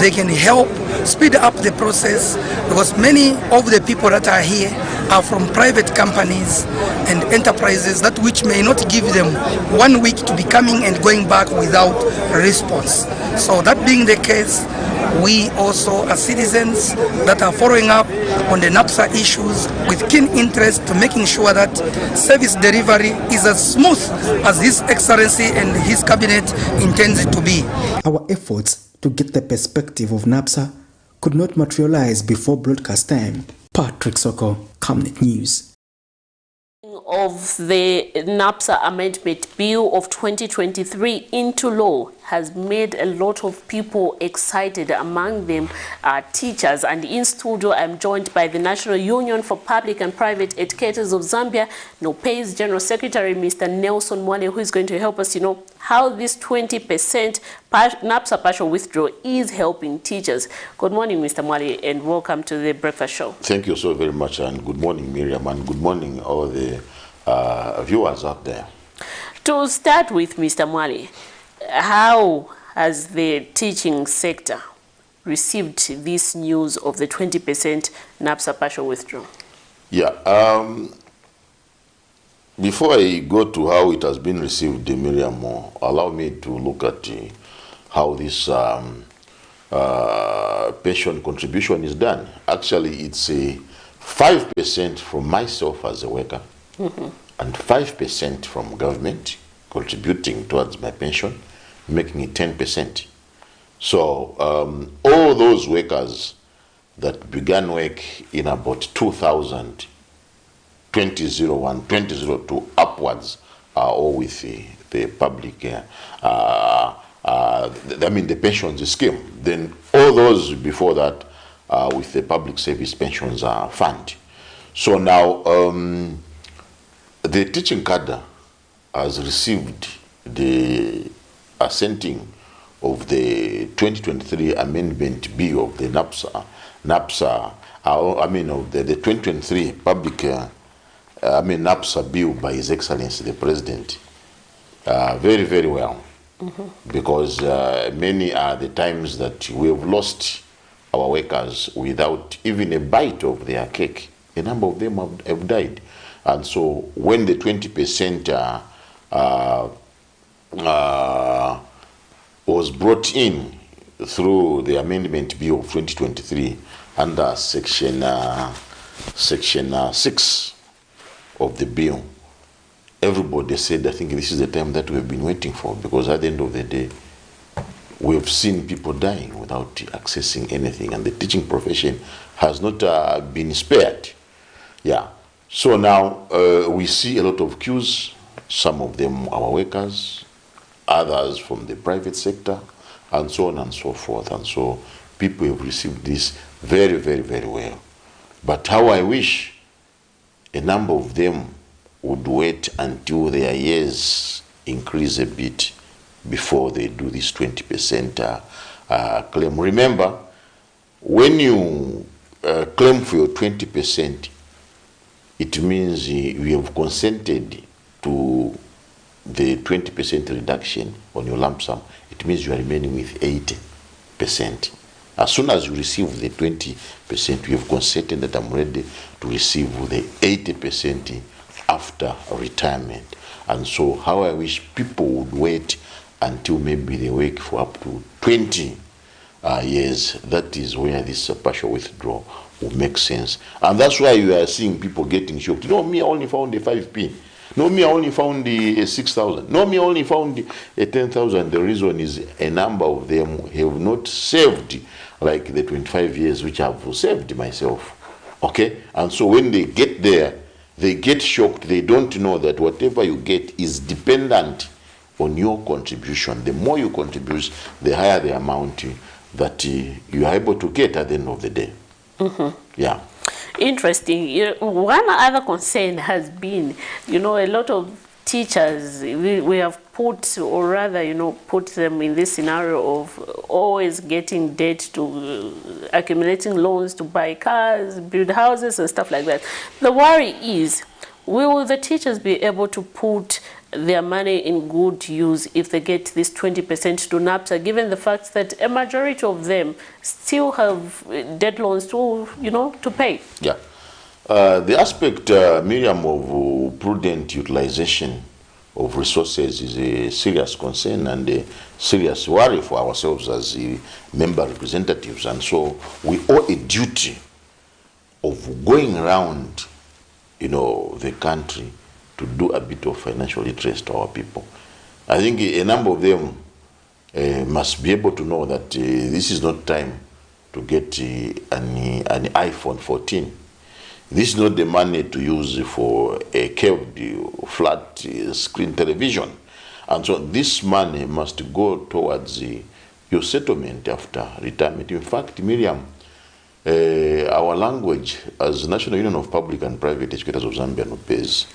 they can help speed up the process, because many of the people that are here are from private companies and enterprises that which may not give them 1 week to be coming and going back without response. So that being the case, we also as citizens that are following up on the NAPSA issues with keen interest to making sure that service delivery is as smooth as His Excellency and his cabinet intends it to be. Our efforts to get the perspective of NAPSA could not materialize before broadcast time. Patrick Soko, Camnet News. Of the NAPSA Amendment Bill of 2023 into law has made a lot of people excited, among them teachers. And in studio, I'm joined by the National Union for Public and Private Educators of Zambia, NOPE's General Secretary, Mr. Nelson Mwale, who is going to help us, how this 20% NAPSA partial withdrawal is helping teachers. Good morning, Mr. Mwale, and welcome to the Breakfast Show. Thank you so very much, and good morning, Miriam, and good morning, all the viewers out there. To start with, Mr. Mwale, how has the teaching sector received this news of the 20% NAPSA partial withdrawal? Yeah, before I go to how it has been received, Miriam, allow me to look at how this pension contribution is done. Actually, it's a 5% from myself as a worker, and 5% from government contributing towards my pension, making it 10%. So all those workers that began work in about 2000, 2001, 2002 upwards are all with the public, the pensions scheme. Then all those before that with the public service pensions fund. So now the teaching cadre has received the assenting of the 2023 Amendment Bill of the NAPSA, of the 2023 public, NAPSA Bill by His Excellency the President, very, very well. Because many are the times that we have lost our workers without even a bite of their cake. A number of them have died. And so when the 20% was brought in through the Amendment Bill of 2023 under Section 6 of the bill, everybody said, I think this is the time that we've been waiting for, because at the end of the day, we've seen people dying without accessing anything, and the teaching profession has not been spared. Yeah. So now we see a lot of queues, some of them our workers, others from the private sector, and so on and so forth. And so people have received this very, very, very well. But how I wish a number of them would wait until their years increase a bit before they do this 20% claim. Remember, when you claim for your 20%, it means you have consented to the 20% reduction on your lump sum. It means you are remaining with 80%. As soon as you receive the 20%, you have consented that I'm ready to receive the 80% after retirement. And so how I wish people would wait until maybe they work for up to 20 years. That is where this partial withdrawal will make sense. And that's why you are seeing people getting shocked. No, me, I only found the 5p. No, me, I only found the 6,000. No, me, I only found the 10,000. The reason is a number of them have not saved like the 25 years which I've saved myself. Okay? And so when they get there, they get shocked. They don't know that whatever you get is dependent on your contribution. The more you contribute, the higher the amount that you are able to get at the end of the day. Yeah. Interesting. One other concern has been, a lot of teachers, we have put, or rather, put them in this scenario of always getting debt to accumulating loans to buy cars, build houses and stuff like that. The worry is, will the teachers be able to put their money in good use if they get this 20% to NAPSA, given the fact that a majority of them still have debt loans to, to pay? Yeah. The aspect, Miriam, of prudent utilization of resources is a serious concern and a serious worry for ourselves as member representatives. And so we owe a duty of going around, the country to do a bit of financial literacy to our people. I think a number of them must be able to know that this is not time to get an iPhone 14. This is not the money to use for a curved, flat screen television. And so this money must go towards your settlement after retirement. In fact, Miriam, our language as National Union of Public and Private Educators of Zambia, NUPEZ,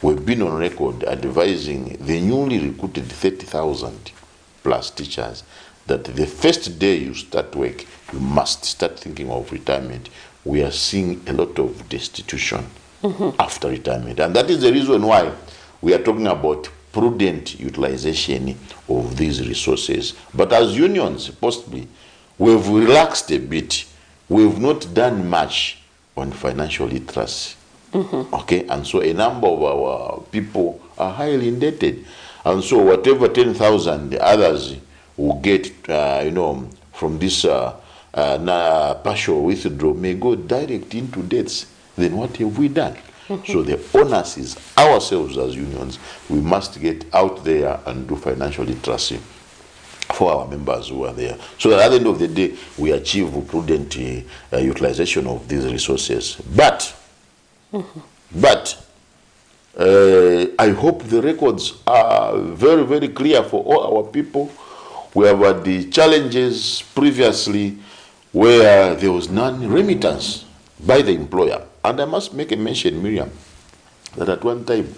we've been on record advising the newly recruited 30,000 plus teachers that the first day you start work, you must start thinking of retirement. We are seeing a lot of destitution after retirement. And that is the reason why we are talking about prudent utilization of these resources. But as unions, possibly, we've relaxed a bit. We've not done much on financial literacy. Okay, and so a number of our people are highly indebted. And so whatever 10,000 the others will get, from this partial withdrawal may go direct into debts. Then what have we done? So the onus is ourselves as unions. We must get out there and do financial literacy for our members who are there, so that at the end of the day we achieve prudent utilization of these resources. But I hope the records are very, very clear for all our people. We have had the challenges previously where there was non-remittance by the employer. And I must make a mention, Miriam, that at one time,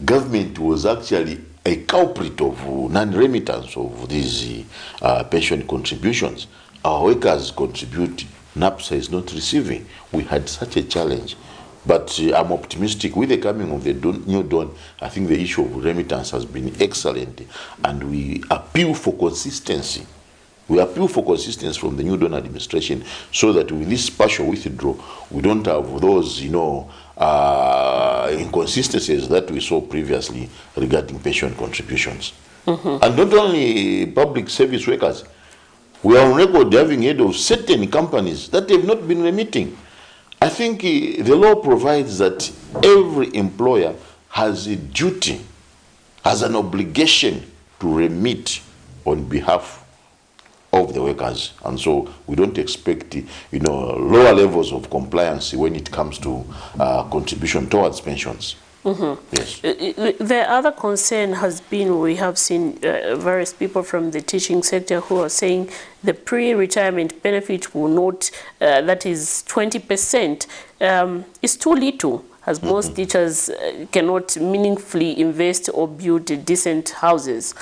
government was actually a culprit of non-remittance of these pension contributions. Our workers contribute, NAPSA is not receiving. We had such a challenge. But I'm optimistic with the coming of the new dawn. I think the issue of remittance has been excellent, and we appeal for consistency. We appeal for consistency from the new dawn administration, so that with this partial withdrawal, we don't have those, inconsistencies that we saw previously regarding pension contributions. And not only public service workers, we are on record having heard of certain companies that have not been remitting. I think the law provides that every employer has a duty, has an obligation to remit on behalf of the workers. And so we don't expect, lower levels of compliance when it comes to contribution towards pensions. Yes. The other concern has been, we have seen various people from the teaching sector who are saying the pre-retirement benefit will not, that is 20%, is too little, as most teachers cannot meaningfully invest or build decent houses.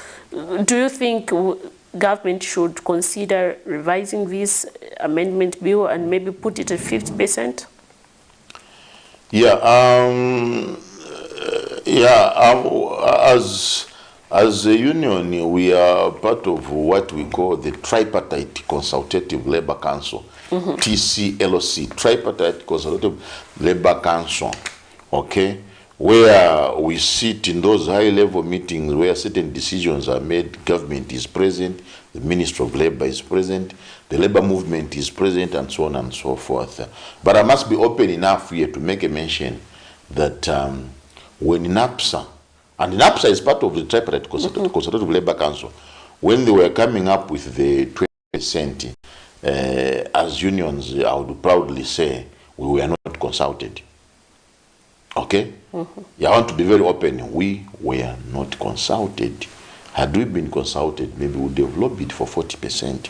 Do you think government should consider revising this amendment bill and maybe put it at 50%? As a union, we are part of what we call the Tripartite Consultative Labor Council, TCLC, Tripartite Consultative Labor Council, okay, where we sit in those high-level meetings where certain decisions are made. Government is present, the Minister of Labor is present, the labor movement is present, and so on and so forth. But I must be open enough here to make a mention that when NAPSA, and NAPSA is part of the Tripartite Consultative Labor Council, when they were coming up with the 20%, as unions, I would proudly say, we were not consulted. Okay? I want to be very open. We were not consulted. Had we been consulted, maybe we would have lobbied for 40%.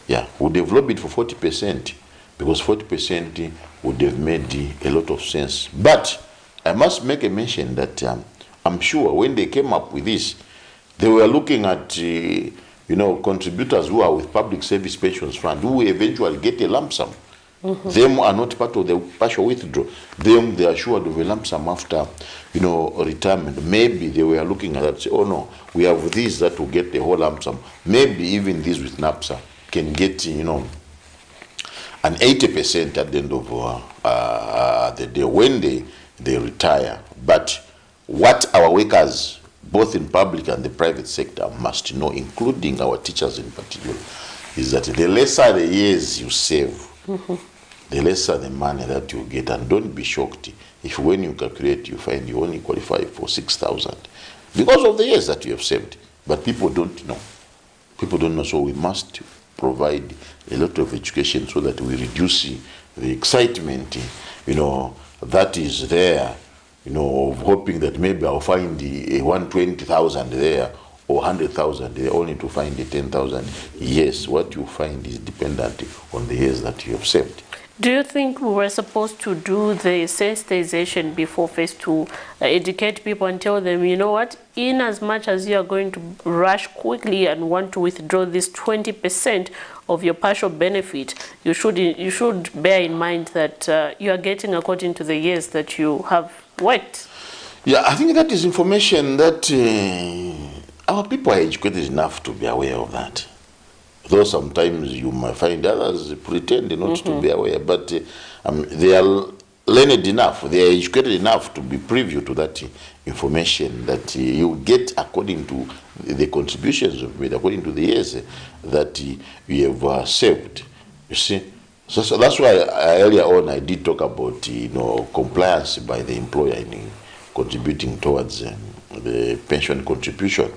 Yeah, we would have lobbied for 40%, because 40% would have made a lot of sense. But I must make a mention that I'm sure when they came up with this, they were looking at contributors who are with public service pensions fund, who eventually get a lump sum. Them are not part of the partial withdrawal. Them, they are assured of a lump sum after, retirement. Maybe they were looking at that, say, oh no, we have these that will get the whole lump sum. Maybe even these with NAPSA can get, an 80% at the end of the day when they retire. But what our workers, both in public and the private sector, must know, including our teachers in particular, is that the lesser the years you save, the lesser the money that you get. And don't be shocked if when you calculate, you find you only qualify for 6,000 because of the years that you have saved. But people don't know. People don't know, so we must provide a lot of education so that we reduce the excitement, that is there, of hoping that maybe I'll find a 120,000 there or 100,000 there, only to find the 10,000. Yes, what you find is dependent on the years that you have saved. Do you think we were supposed to do the sensitization before phase 2, educate people and tell them, you know what, in as much as you are going to rush quickly and want to withdraw this 20% of your partial benefit, you should bear in mind that you are getting according to the years that you have worked? Yeah, I think that is information that our people are educated enough to be aware of that. Though sometimes you might find others pretend not to be aware, but they are learned enough, they are educated enough to be privy to that information that you get according to the contributions you've made, according to the years that you have saved. You see, so that's why earlier on I did talk about compliance by the employer in contributing towards the pension contribution.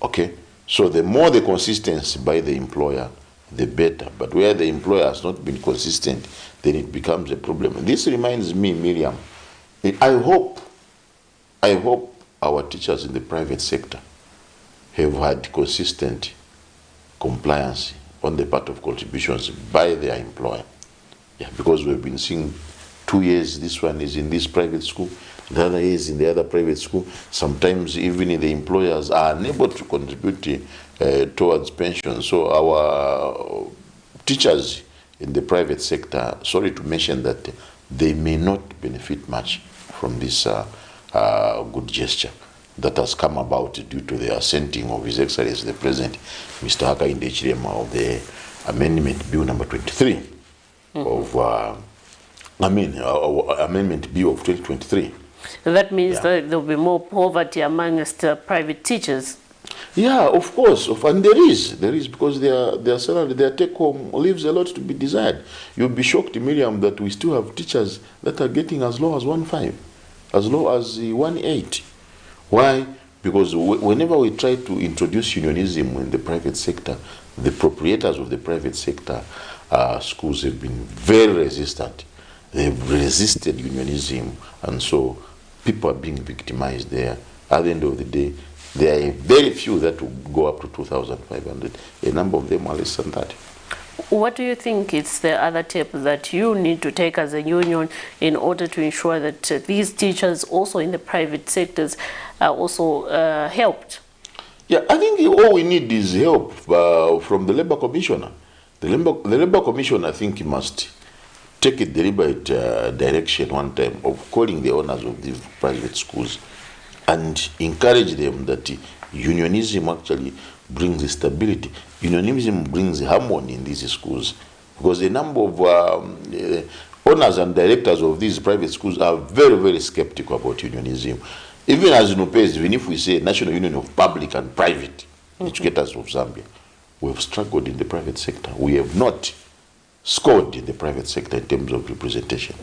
Okay. So the more the consistency by the employer, the better. But where the employer has not been consistent, then it becomes a problem. And this reminds me, Miriam, I hope our teachers in the private sector have had consistent compliance on the part of contributions by their employer. Yeah, because we've been seeing 2 years, this one is in this private school, the other is in the other private school. Sometimes even the employers are unable to contribute towards pension. So our teachers in the private sector, sorry to mention that they may not benefit much from this good gesture that has come about due to the assenting of His Excellency the President, Mr. Hakainde Hichilema, of the Amendment Bill number 23 of Amendment Bill of 2023. That means that there will be more poverty amongst private teachers. Yeah, of course, and there is because their salary, their take home leaves a lot to be desired. You'll be shocked, Miriam, that we still have teachers that are getting as low as 1.5, as low as 1.8. Why? Because whenever we try to introduce unionism in the private sector, the proprietors of the private sector schools have been very resistant. They've resisted unionism, and so people are being victimized there. At the end of the day, there are very few that will go up to 2,500. A number of them are less than that. What do you think is the other step that you need to take as a union in order to ensure that these teachers also in the private sectors are also helped? Yeah, I think all we need is help from the Labour Commissioner. The Labour Commissioner, I think, must take a deliberate direction one time of calling the owners of the private schools and encourage them that unionism actually brings stability. Unionism brings harmony in these schools, because a number of owners and directors of these private schools are very, very skeptical about unionism. Even as UNOPES, even if we say National Union of Public and Private Educators of Zambia, we have struggled in the private sector. We have not scored in the private sector in terms of representation.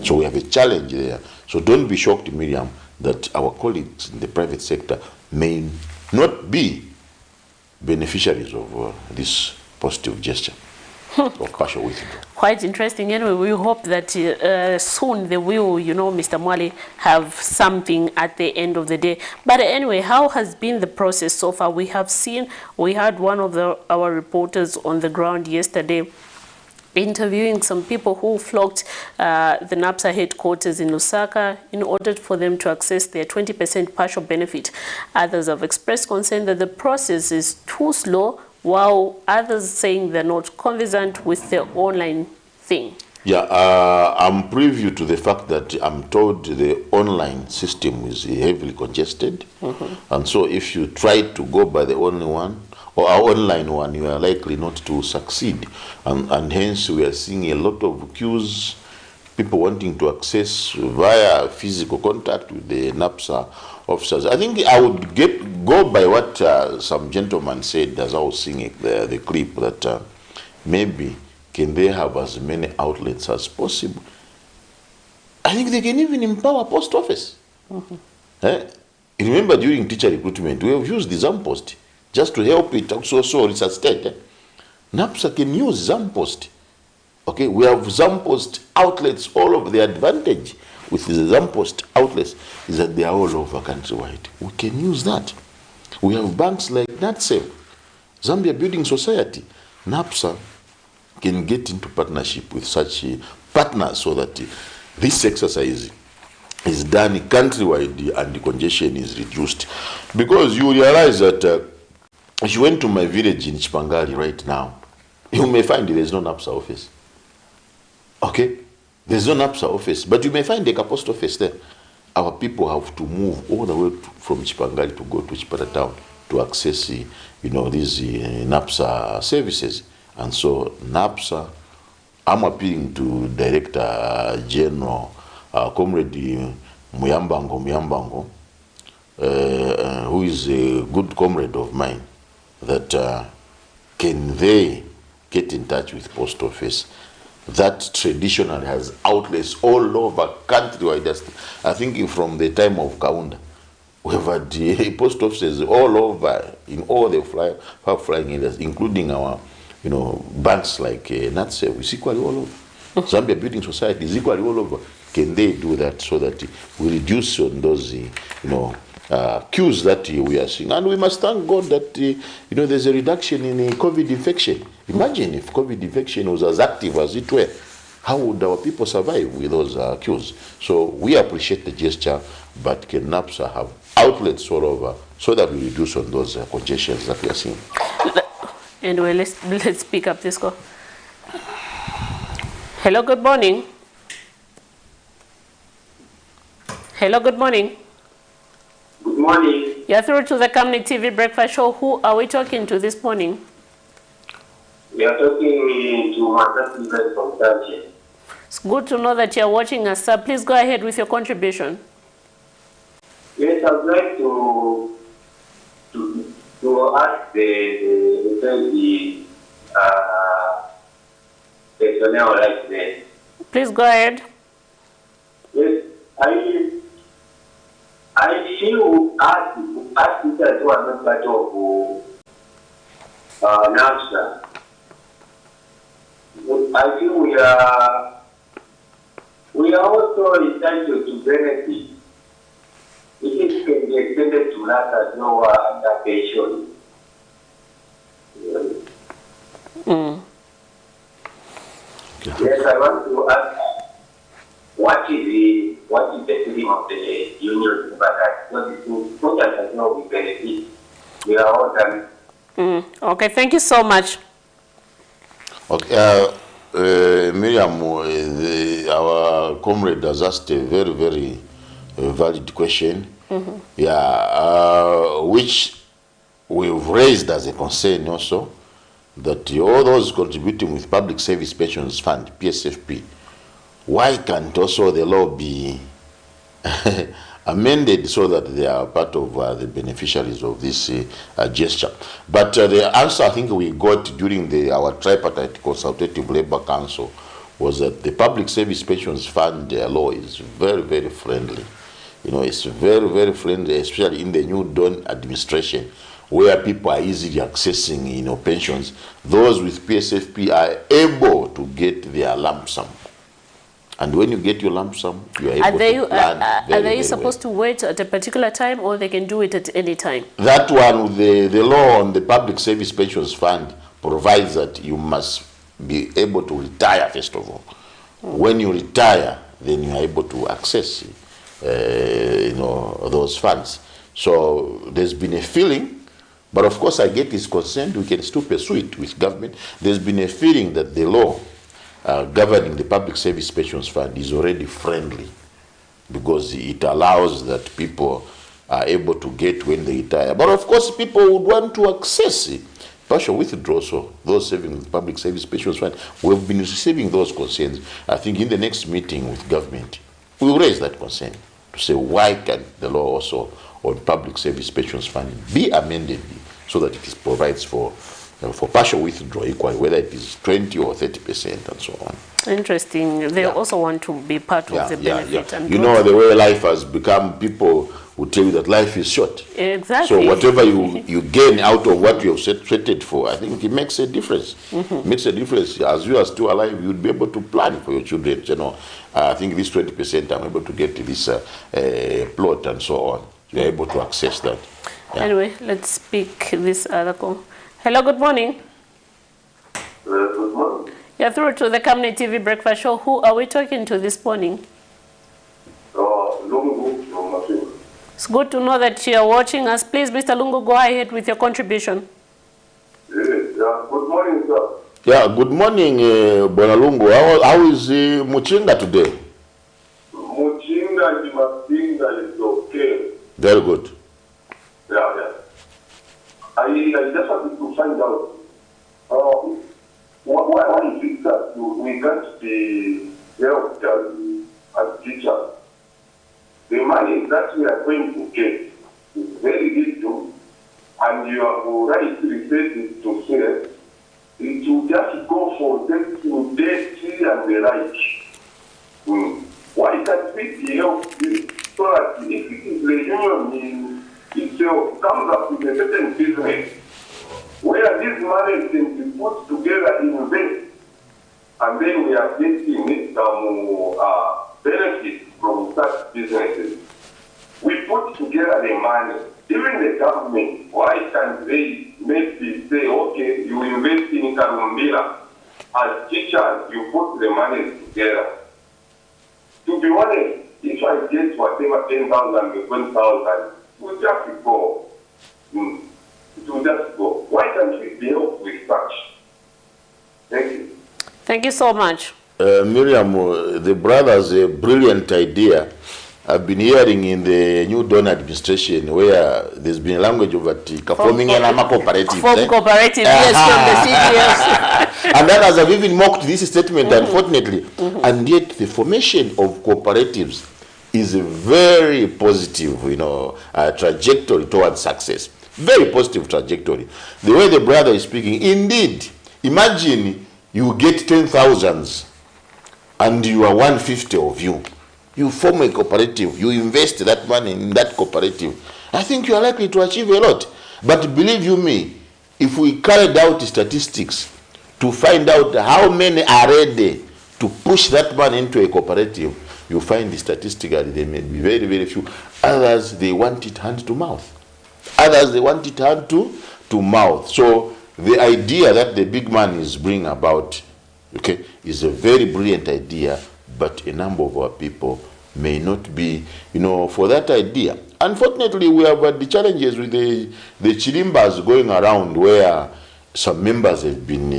So we have a challenge there. So don't be shocked, Miriam, that our colleagues in the private sector may not be beneficiaries of this positive gesture of partial withdrawal. Quite interesting. Anyway, we hope that soon they will, Mr. Mwale, have something at the end of the day. But anyway, how has been the process so far? We had one of our reporters on the ground yesterday interviewing some people who flocked the NAPSA headquarters in Lusaka in order for them to access their 20% partial benefit. Others have expressed concern that the process is too slow, while others saying they're not conversant with the online thing. Yeah, I'm privy to the fact that I'm told the online system is heavily congested. And so if you try to go by the only one, or our online one, you are likely not to succeed. And hence we are seeing a lot of queues, people wanting to access via physical contact with the NAPSA officers. I think I would go by what some gentleman said as I was seeing the clip, that maybe can they have as many outlets as possible. I think they can even empower post office. Remember, during teacher recruitment, we have used the Zampost just to help it also resuscitate. NAPSA can use Zampost. Okay, we have Zampost outlets all over. The advantage with the Zampost outlets is that they are all over countrywide. We can use that. We have banks like NatSave, Zambia Building Society. NAPSA can get into partnership with such partners so that this exercise is done countrywide and the congestion is reduced. Because you realize that if you went to my village in Chipangali right now, you may find there's no NAPSA office. Okay? There's no NAPSA office, but you may find a post office there. Our people have to move all the way from Chipangali to go to Chipata town to access, these NAPSA services. And so NAPSA, I'm appealing to Director General Comrade Muyambango, who is a good comrade of mine, that can they get in touch with post office that traditionally has outlets all over countrywide. I think from the time of Kaunda, we have had the post offices all over in all the flying areas, including our banks like NatSave is equally all over. Zambia Building Society is equally all over. Can they do that so that we reduce on those queues that we are seeing? And we must thank God that there's a reduction in COVID infection. Imagine if COVID infection was as active as it were, how would our people survive with those queues? So we appreciate the gesture, but can NAPSA have outlets all over so that we reduce on those congestions that we are seeing? Anyway, let's pick up this call. Hello, good morning. Hello, good morning. Good morning. You're through to the Camnet TV Breakfast Show. Who are we talking to this morning? We are talking to Martha from Tanzania. It's good to know that you're watching us, sir. Please go ahead with your contribution. Yes, I would like to ask the personnel right there. Please go ahead. Yes, I feel ask teachers who are not part of NAPSA. I feel we are also entitled to benefit. It can be extended to us as no under pension. Yes, I want to ask, what is the feeling of the union about that? What is important as well we benefit? We are all done. Okay, thank you so much. Okay, Miriam, our comrade has asked a very, very valid question. Which we've raised as a concern also, that all those contributing with Public Service Pensions Fund, PSFP, why can't also the law be amended so that they are part of the beneficiaries of this gesture? But the answer I think we got during our tripartite consultative labor council was that the Public Service Pensions Fund law is very, very friendly. It's very, very friendly, especially in the new Dawn administration, where people are easily accessing, pensions. Those with PSFP are able to get their lump sum. And when you get your lump sum, you are able to plan Are they supposed to wait at a particular time, or they can do it at any time? That one, the law on the Public Service Pensions Fund provides that you must be able to retire first of all. When you retire, then you are able to access those funds. So there's been a feeling, but of course I get his consent, we can still pursue it with government. There's been a feeling that the law governing the Public Service Pensions Fund is already friendly, because it allows that people are able to get when they retire. But of course people would want to access partial withdrawal, so those serving with public service pensions fund, we've been receiving those concerns. I think in the next meeting with government, we will raise that concern to say why can the law also on public service pensions fund be amended so that it provides for partial withdrawal equally, whether it is 20 or 30% and so on. Interesting. They also want to be part of the benefit. And you know, the way life has become, people will tell you that life is short. Exactly. So whatever you gain out of what you have set for, I think it makes a difference. It makes a difference. As you are still alive, you'll be able to plan for your children. You know, I think this 20%, I'm able to get this plot and so on. You're able to access that. Yeah. Anyway, let's speak this other call. Hello, good morning. Good morning. You're through to the Camnet TV Breakfast Show. Who are we talking to this morning? Lungu from Machine. It's good to know that you're watching us. Please, Mr. Lungu, go ahead with your contribution. Yes, good morning, sir. Yeah, good morning, Bonalungu. How is Muchinga today? Muchinga is okay. Very good. Yeah. I just wanted to find out why is it that we can't be helped as teachers? The money that we are going to get is very little, and you have already said it to say it will just go for debt and the like. Why can't we be helped so that if it is the union itself comes up with a certain business where this money can be put together in invest, and then we are getting some benefits from such businesses. We put together the money. Even the government, why can't they maybe say, okay, you invest in Karumbila, as teachers, you put the money together. To be honest, if I get whatever 10,000 or 20,000, it will just go. It will just go. Why can't we be helped with such? Thank you. Thank you so much. Miriam, the brothers, a brilliant idea. I've been hearing in the New Dawn administration where there's been language of forming a cooperative. Form cooperative, yes, from the CPS. And others have even mocked this statement, unfortunately. And yet the formation of cooperatives is a very positive, trajectory towards success. Very positive trajectory. The way the brother is speaking, indeed, imagine you get 10,000 and you are 150 of you. You form a cooperative, you invest that money in that cooperative. I think you are likely to achieve a lot. But believe you me, if we carried out statistics to find out how many are ready to push that money into a cooperative, you find statistically they may be very, very few. Others, they want it hand to mouth. Others, they want it hand to mouth. So the idea that the big man is bringing about, okay, is a very brilliant idea, but a number of our people may not be, for that idea. Unfortunately, we have the challenges with the chirimbas going around where some members have been,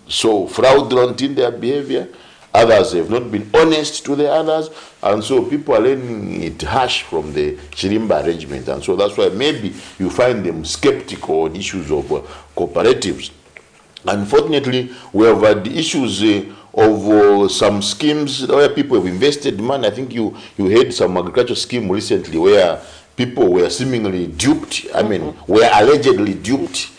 so fraudulent in their behavior. Others have not been honest to the others. And so people are learning it harsh from the chirimba arrangement. And so that's why maybe you find them skeptical on issues of cooperatives. Unfortunately, we have had the issues of some schemes where people have invested money. I think you had some agricultural scheme recently where people were seemingly duped. I mean, were allegedly duped.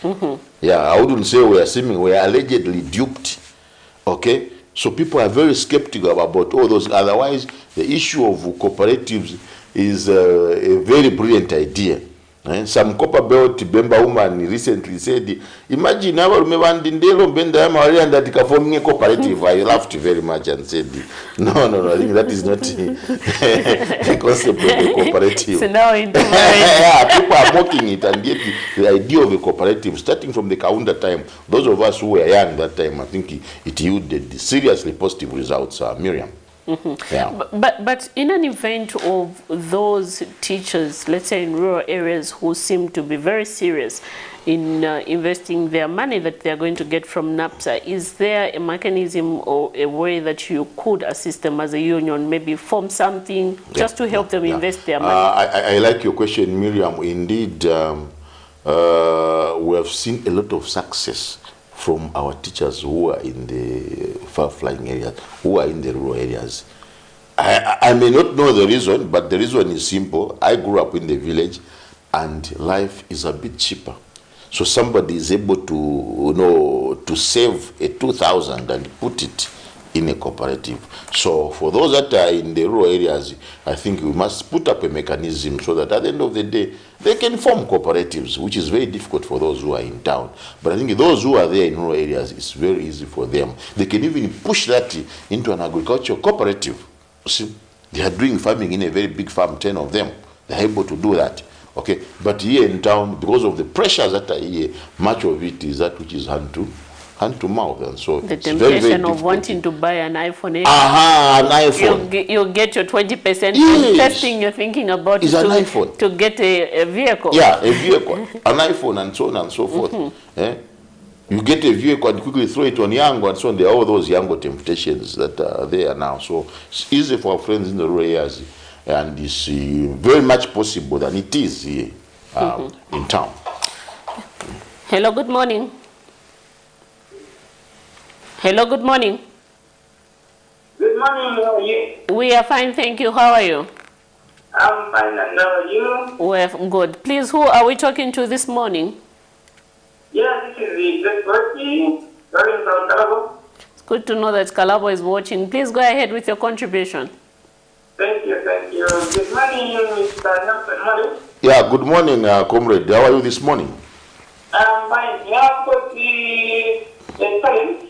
Yeah, I wouldn't say were allegedly duped. Okay? So people are very skeptical about all those. Otherwise, the issue of cooperatives is a very brilliant idea. Some copper belt Bemba woman recently said, imagine I remember that forming a cooperative. I laughed very much and said, no, I think that is not the concept of a cooperative. So now people are mocking it, and yet the idea of a cooperative, starting from the Kaunda time, those of us who were young that time, I think it yielded seriously positive results, Miriam. Yeah. But in an event of those teachers, let's say in rural areas, who seem to be very serious in investing their money that they are going to get from NAPSA, is there a mechanism or a way that you could assist them as a union, maybe form something just to help them invest their money? I like your question, Miriam. Indeed, we have seen a lot of success from our teachers who are in the far-flying areas, who are in the rural areas. I may not know the reason, but the reason is simple. I grew up in the village, and life is a bit cheaper. So somebody is able to, to save a 2,000 and put it in a cooperative. So for those that are in the rural areas, I think we must put up a mechanism so that at the end of the day, they can form cooperatives, which is very difficult for those who are in town. But I think those who are there in rural areas, it's very easy for them. They can even push that into an agricultural cooperative. See, they are doing farming in a very big farm, 10 of them. They are able to do that. Okay, but here in town, because of the pressures that are here, much of it is that which is hand to mouth, and so the it's temptation very, very of wanting to buy an iPhone. An iPhone. You get your 20%. Yes. First thing you're thinking about is an iPhone. To get a vehicle. Yeah, a vehicle, an iPhone, and so on and so forth. Eh? You get a vehicle and quickly throw it on Yango and so on. There are all those Yango temptations that are there now. So it's easy for our friends in the rural areas, and it's very much possible than it is here in town. Hello, good morning. Hello, good morning. Good morning, how are you? We are fine, thank you. How are you? I'm fine, and how are you? We're good. Please, who are we talking to this morning? Yeah, this is the Great Bertie, calling from Calabo. It's good to know that Calabo is watching. Please go ahead with your contribution. Thank you, thank you. Good morning, Mr. Nelson. Morning. Yeah, good morning, comrade. How are you this morning? I'm fine. Yeah, I've got the challenge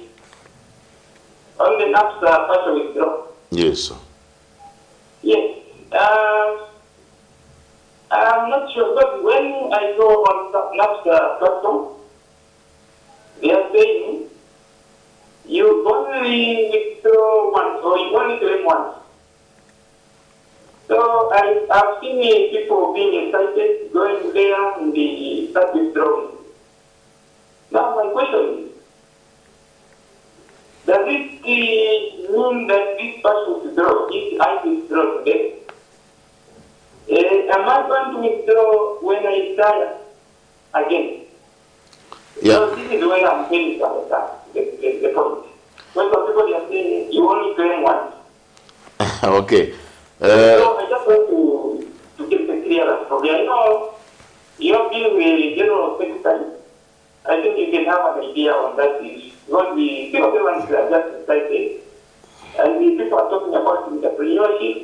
on the NAPSA partial withdrawal. Yes, sir. Yes. I'm not sure, but when I go on NAPSA platform, they are saying you only withdraw once, or you only claim once. So I've seen people being excited, going there and they start withdrawing. Now my question is, does it mean that this partial withdrawal, if I withdraw today, am I going to withdraw when I retire again? Yeah. So this is the way I'm feeling to understand the point. When some people are saying you only claim once. Okay. So I just want to get the clearance from there. You know, you're being a general secretary. I think you can have an idea on that issue. Because the people are just excited, and the people are talking about entrepreneurship.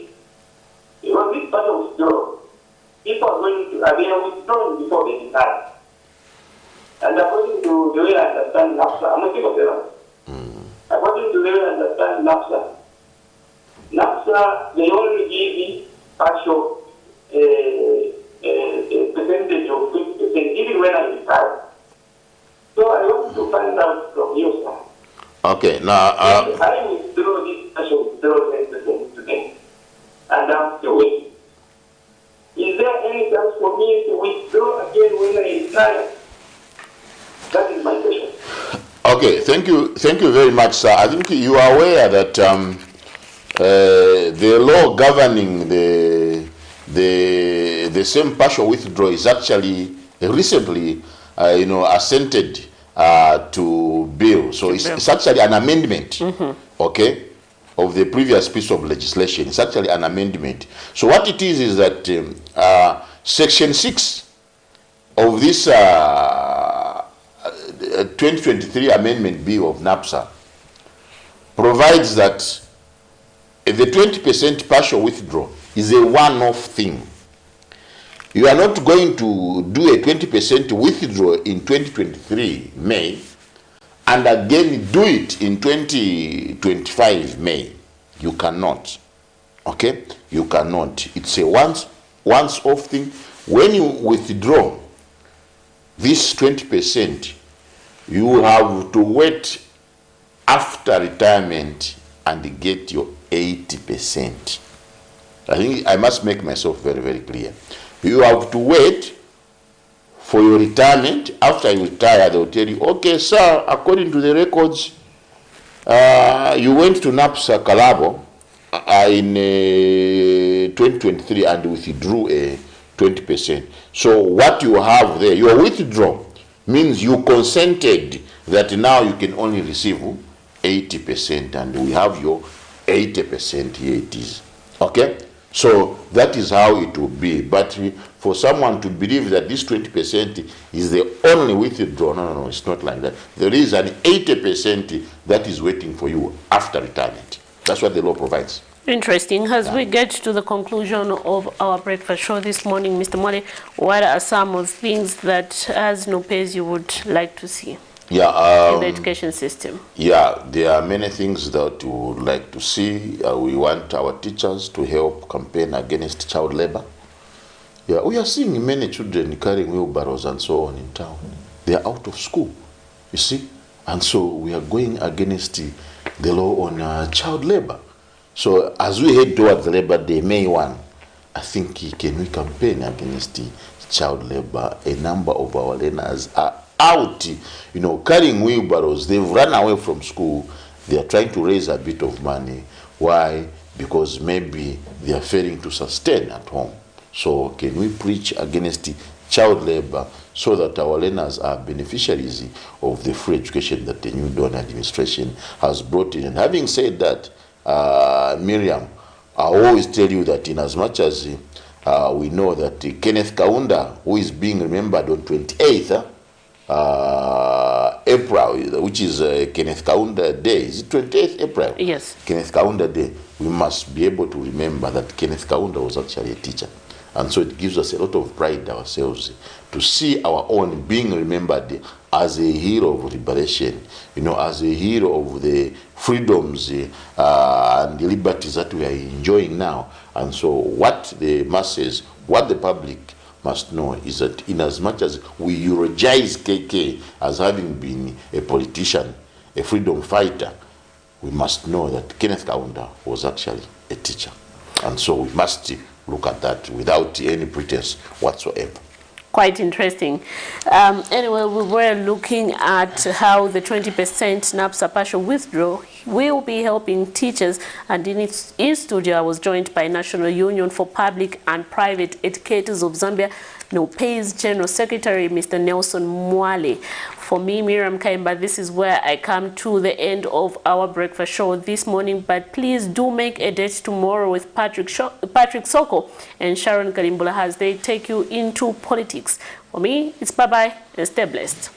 Because this part of withdrawal, people are they are withdrawing before they retire. And according to the way I understand NAPSA, I'm a people according to the way I understand NAPSA, they only give me partial percentage of 50%, even when I retire. So I want to find out from you, sir. Okay, now I withdraw this partial withdrawal 10% today, and I'm still waiting. Is there any chance for me to withdraw again when I retire? That is my question. okay, thank you very much, sir. I think you are aware that the law governing the same partial withdrawal is actually recently assented to bill. So it's actually an amendment, okay, of the previous piece of legislation. It's actually an amendment. So what it is that Section 6 of this 2023 Amendment Bill of NAPSA provides that the 20% partial withdrawal is a one-off thing. You are not going to do a 20% withdrawal in 2023 May and again do it in 2025 May. You cannot. Okay? You cannot. It's a once-off thing. When you withdraw this 20%, you have to wait after retirement and get your 80%. I think I must make myself very, very clear. You have to wait for your retirement. After you retire, they will tell you, okay, sir, according to the records, you went to NAPSA Calabo in 2023 and withdrew a 20%. So what you have there, your withdrawal means you consented that now you can only receive 80%, and we have your 80%, here it is. Okay? So that is how it will be. But for someone to believe that this 20% is the only withdrawal, no, it's not like that. There is an 80% that is waiting for you after retirement. That's what the law provides. Interesting. As we get to the conclusion of our breakfast show this morning, Mr. Mwale, what are some of the things that as NOPEZ you would like to see in the education system? Yeah, there are many things that we would like to see. We want our teachers to help campaign against child labor. Yeah, we are seeing many children carrying wheelbarrows and so on in town. They are out of school, you see. And so we are going against the law on child labor. So as we head towards Labor Day, May 1, I think can we campaign against child labor? A number of our learners are out, carrying wheelbarrows. They've run away from school. They are trying to raise a bit of money. Why? Because maybe they are failing to sustain at home. So can we preach against child labor so that our learners are beneficiaries of the free education that the new Dawn administration has brought in? And having said that, Miriam, I always tell you that in as much as we know that Kenneth Kaunda, who is being remembered on 28th April, which is Kenneth Kaunda Day. Is it 28th April? Yes. Kenneth Kaunda Day. We must be able to remember that Kenneth Kaunda was actually a teacher. And so it gives us a lot of pride ourselves to see our own being remembered as a hero of liberation, as a hero of the freedoms and the liberties that we are enjoying now. And so what the masses, what the public must know is that in as much as we eulogize KK as having been a politician, a freedom fighter, we must know that Kenneth Kaunda was actually a teacher. And so we must look at that without any pretense whatsoever. Quite interesting. Anyway, we were looking at how the 20% NAPSA partial withdrawal will be helping teachers, and in studio I was joined by National Union for Public and Private Educators of Zambia, NOPEZ General Secretary, Mr. Nelson Mwale. For me, Miriam Kaimba, this is where I come to the end of our breakfast show this morning, but please do make a date tomorrow with Patrick Soko and Sharon Karimbula as they take you into politics. For me, it's bye-bye and stay blessed.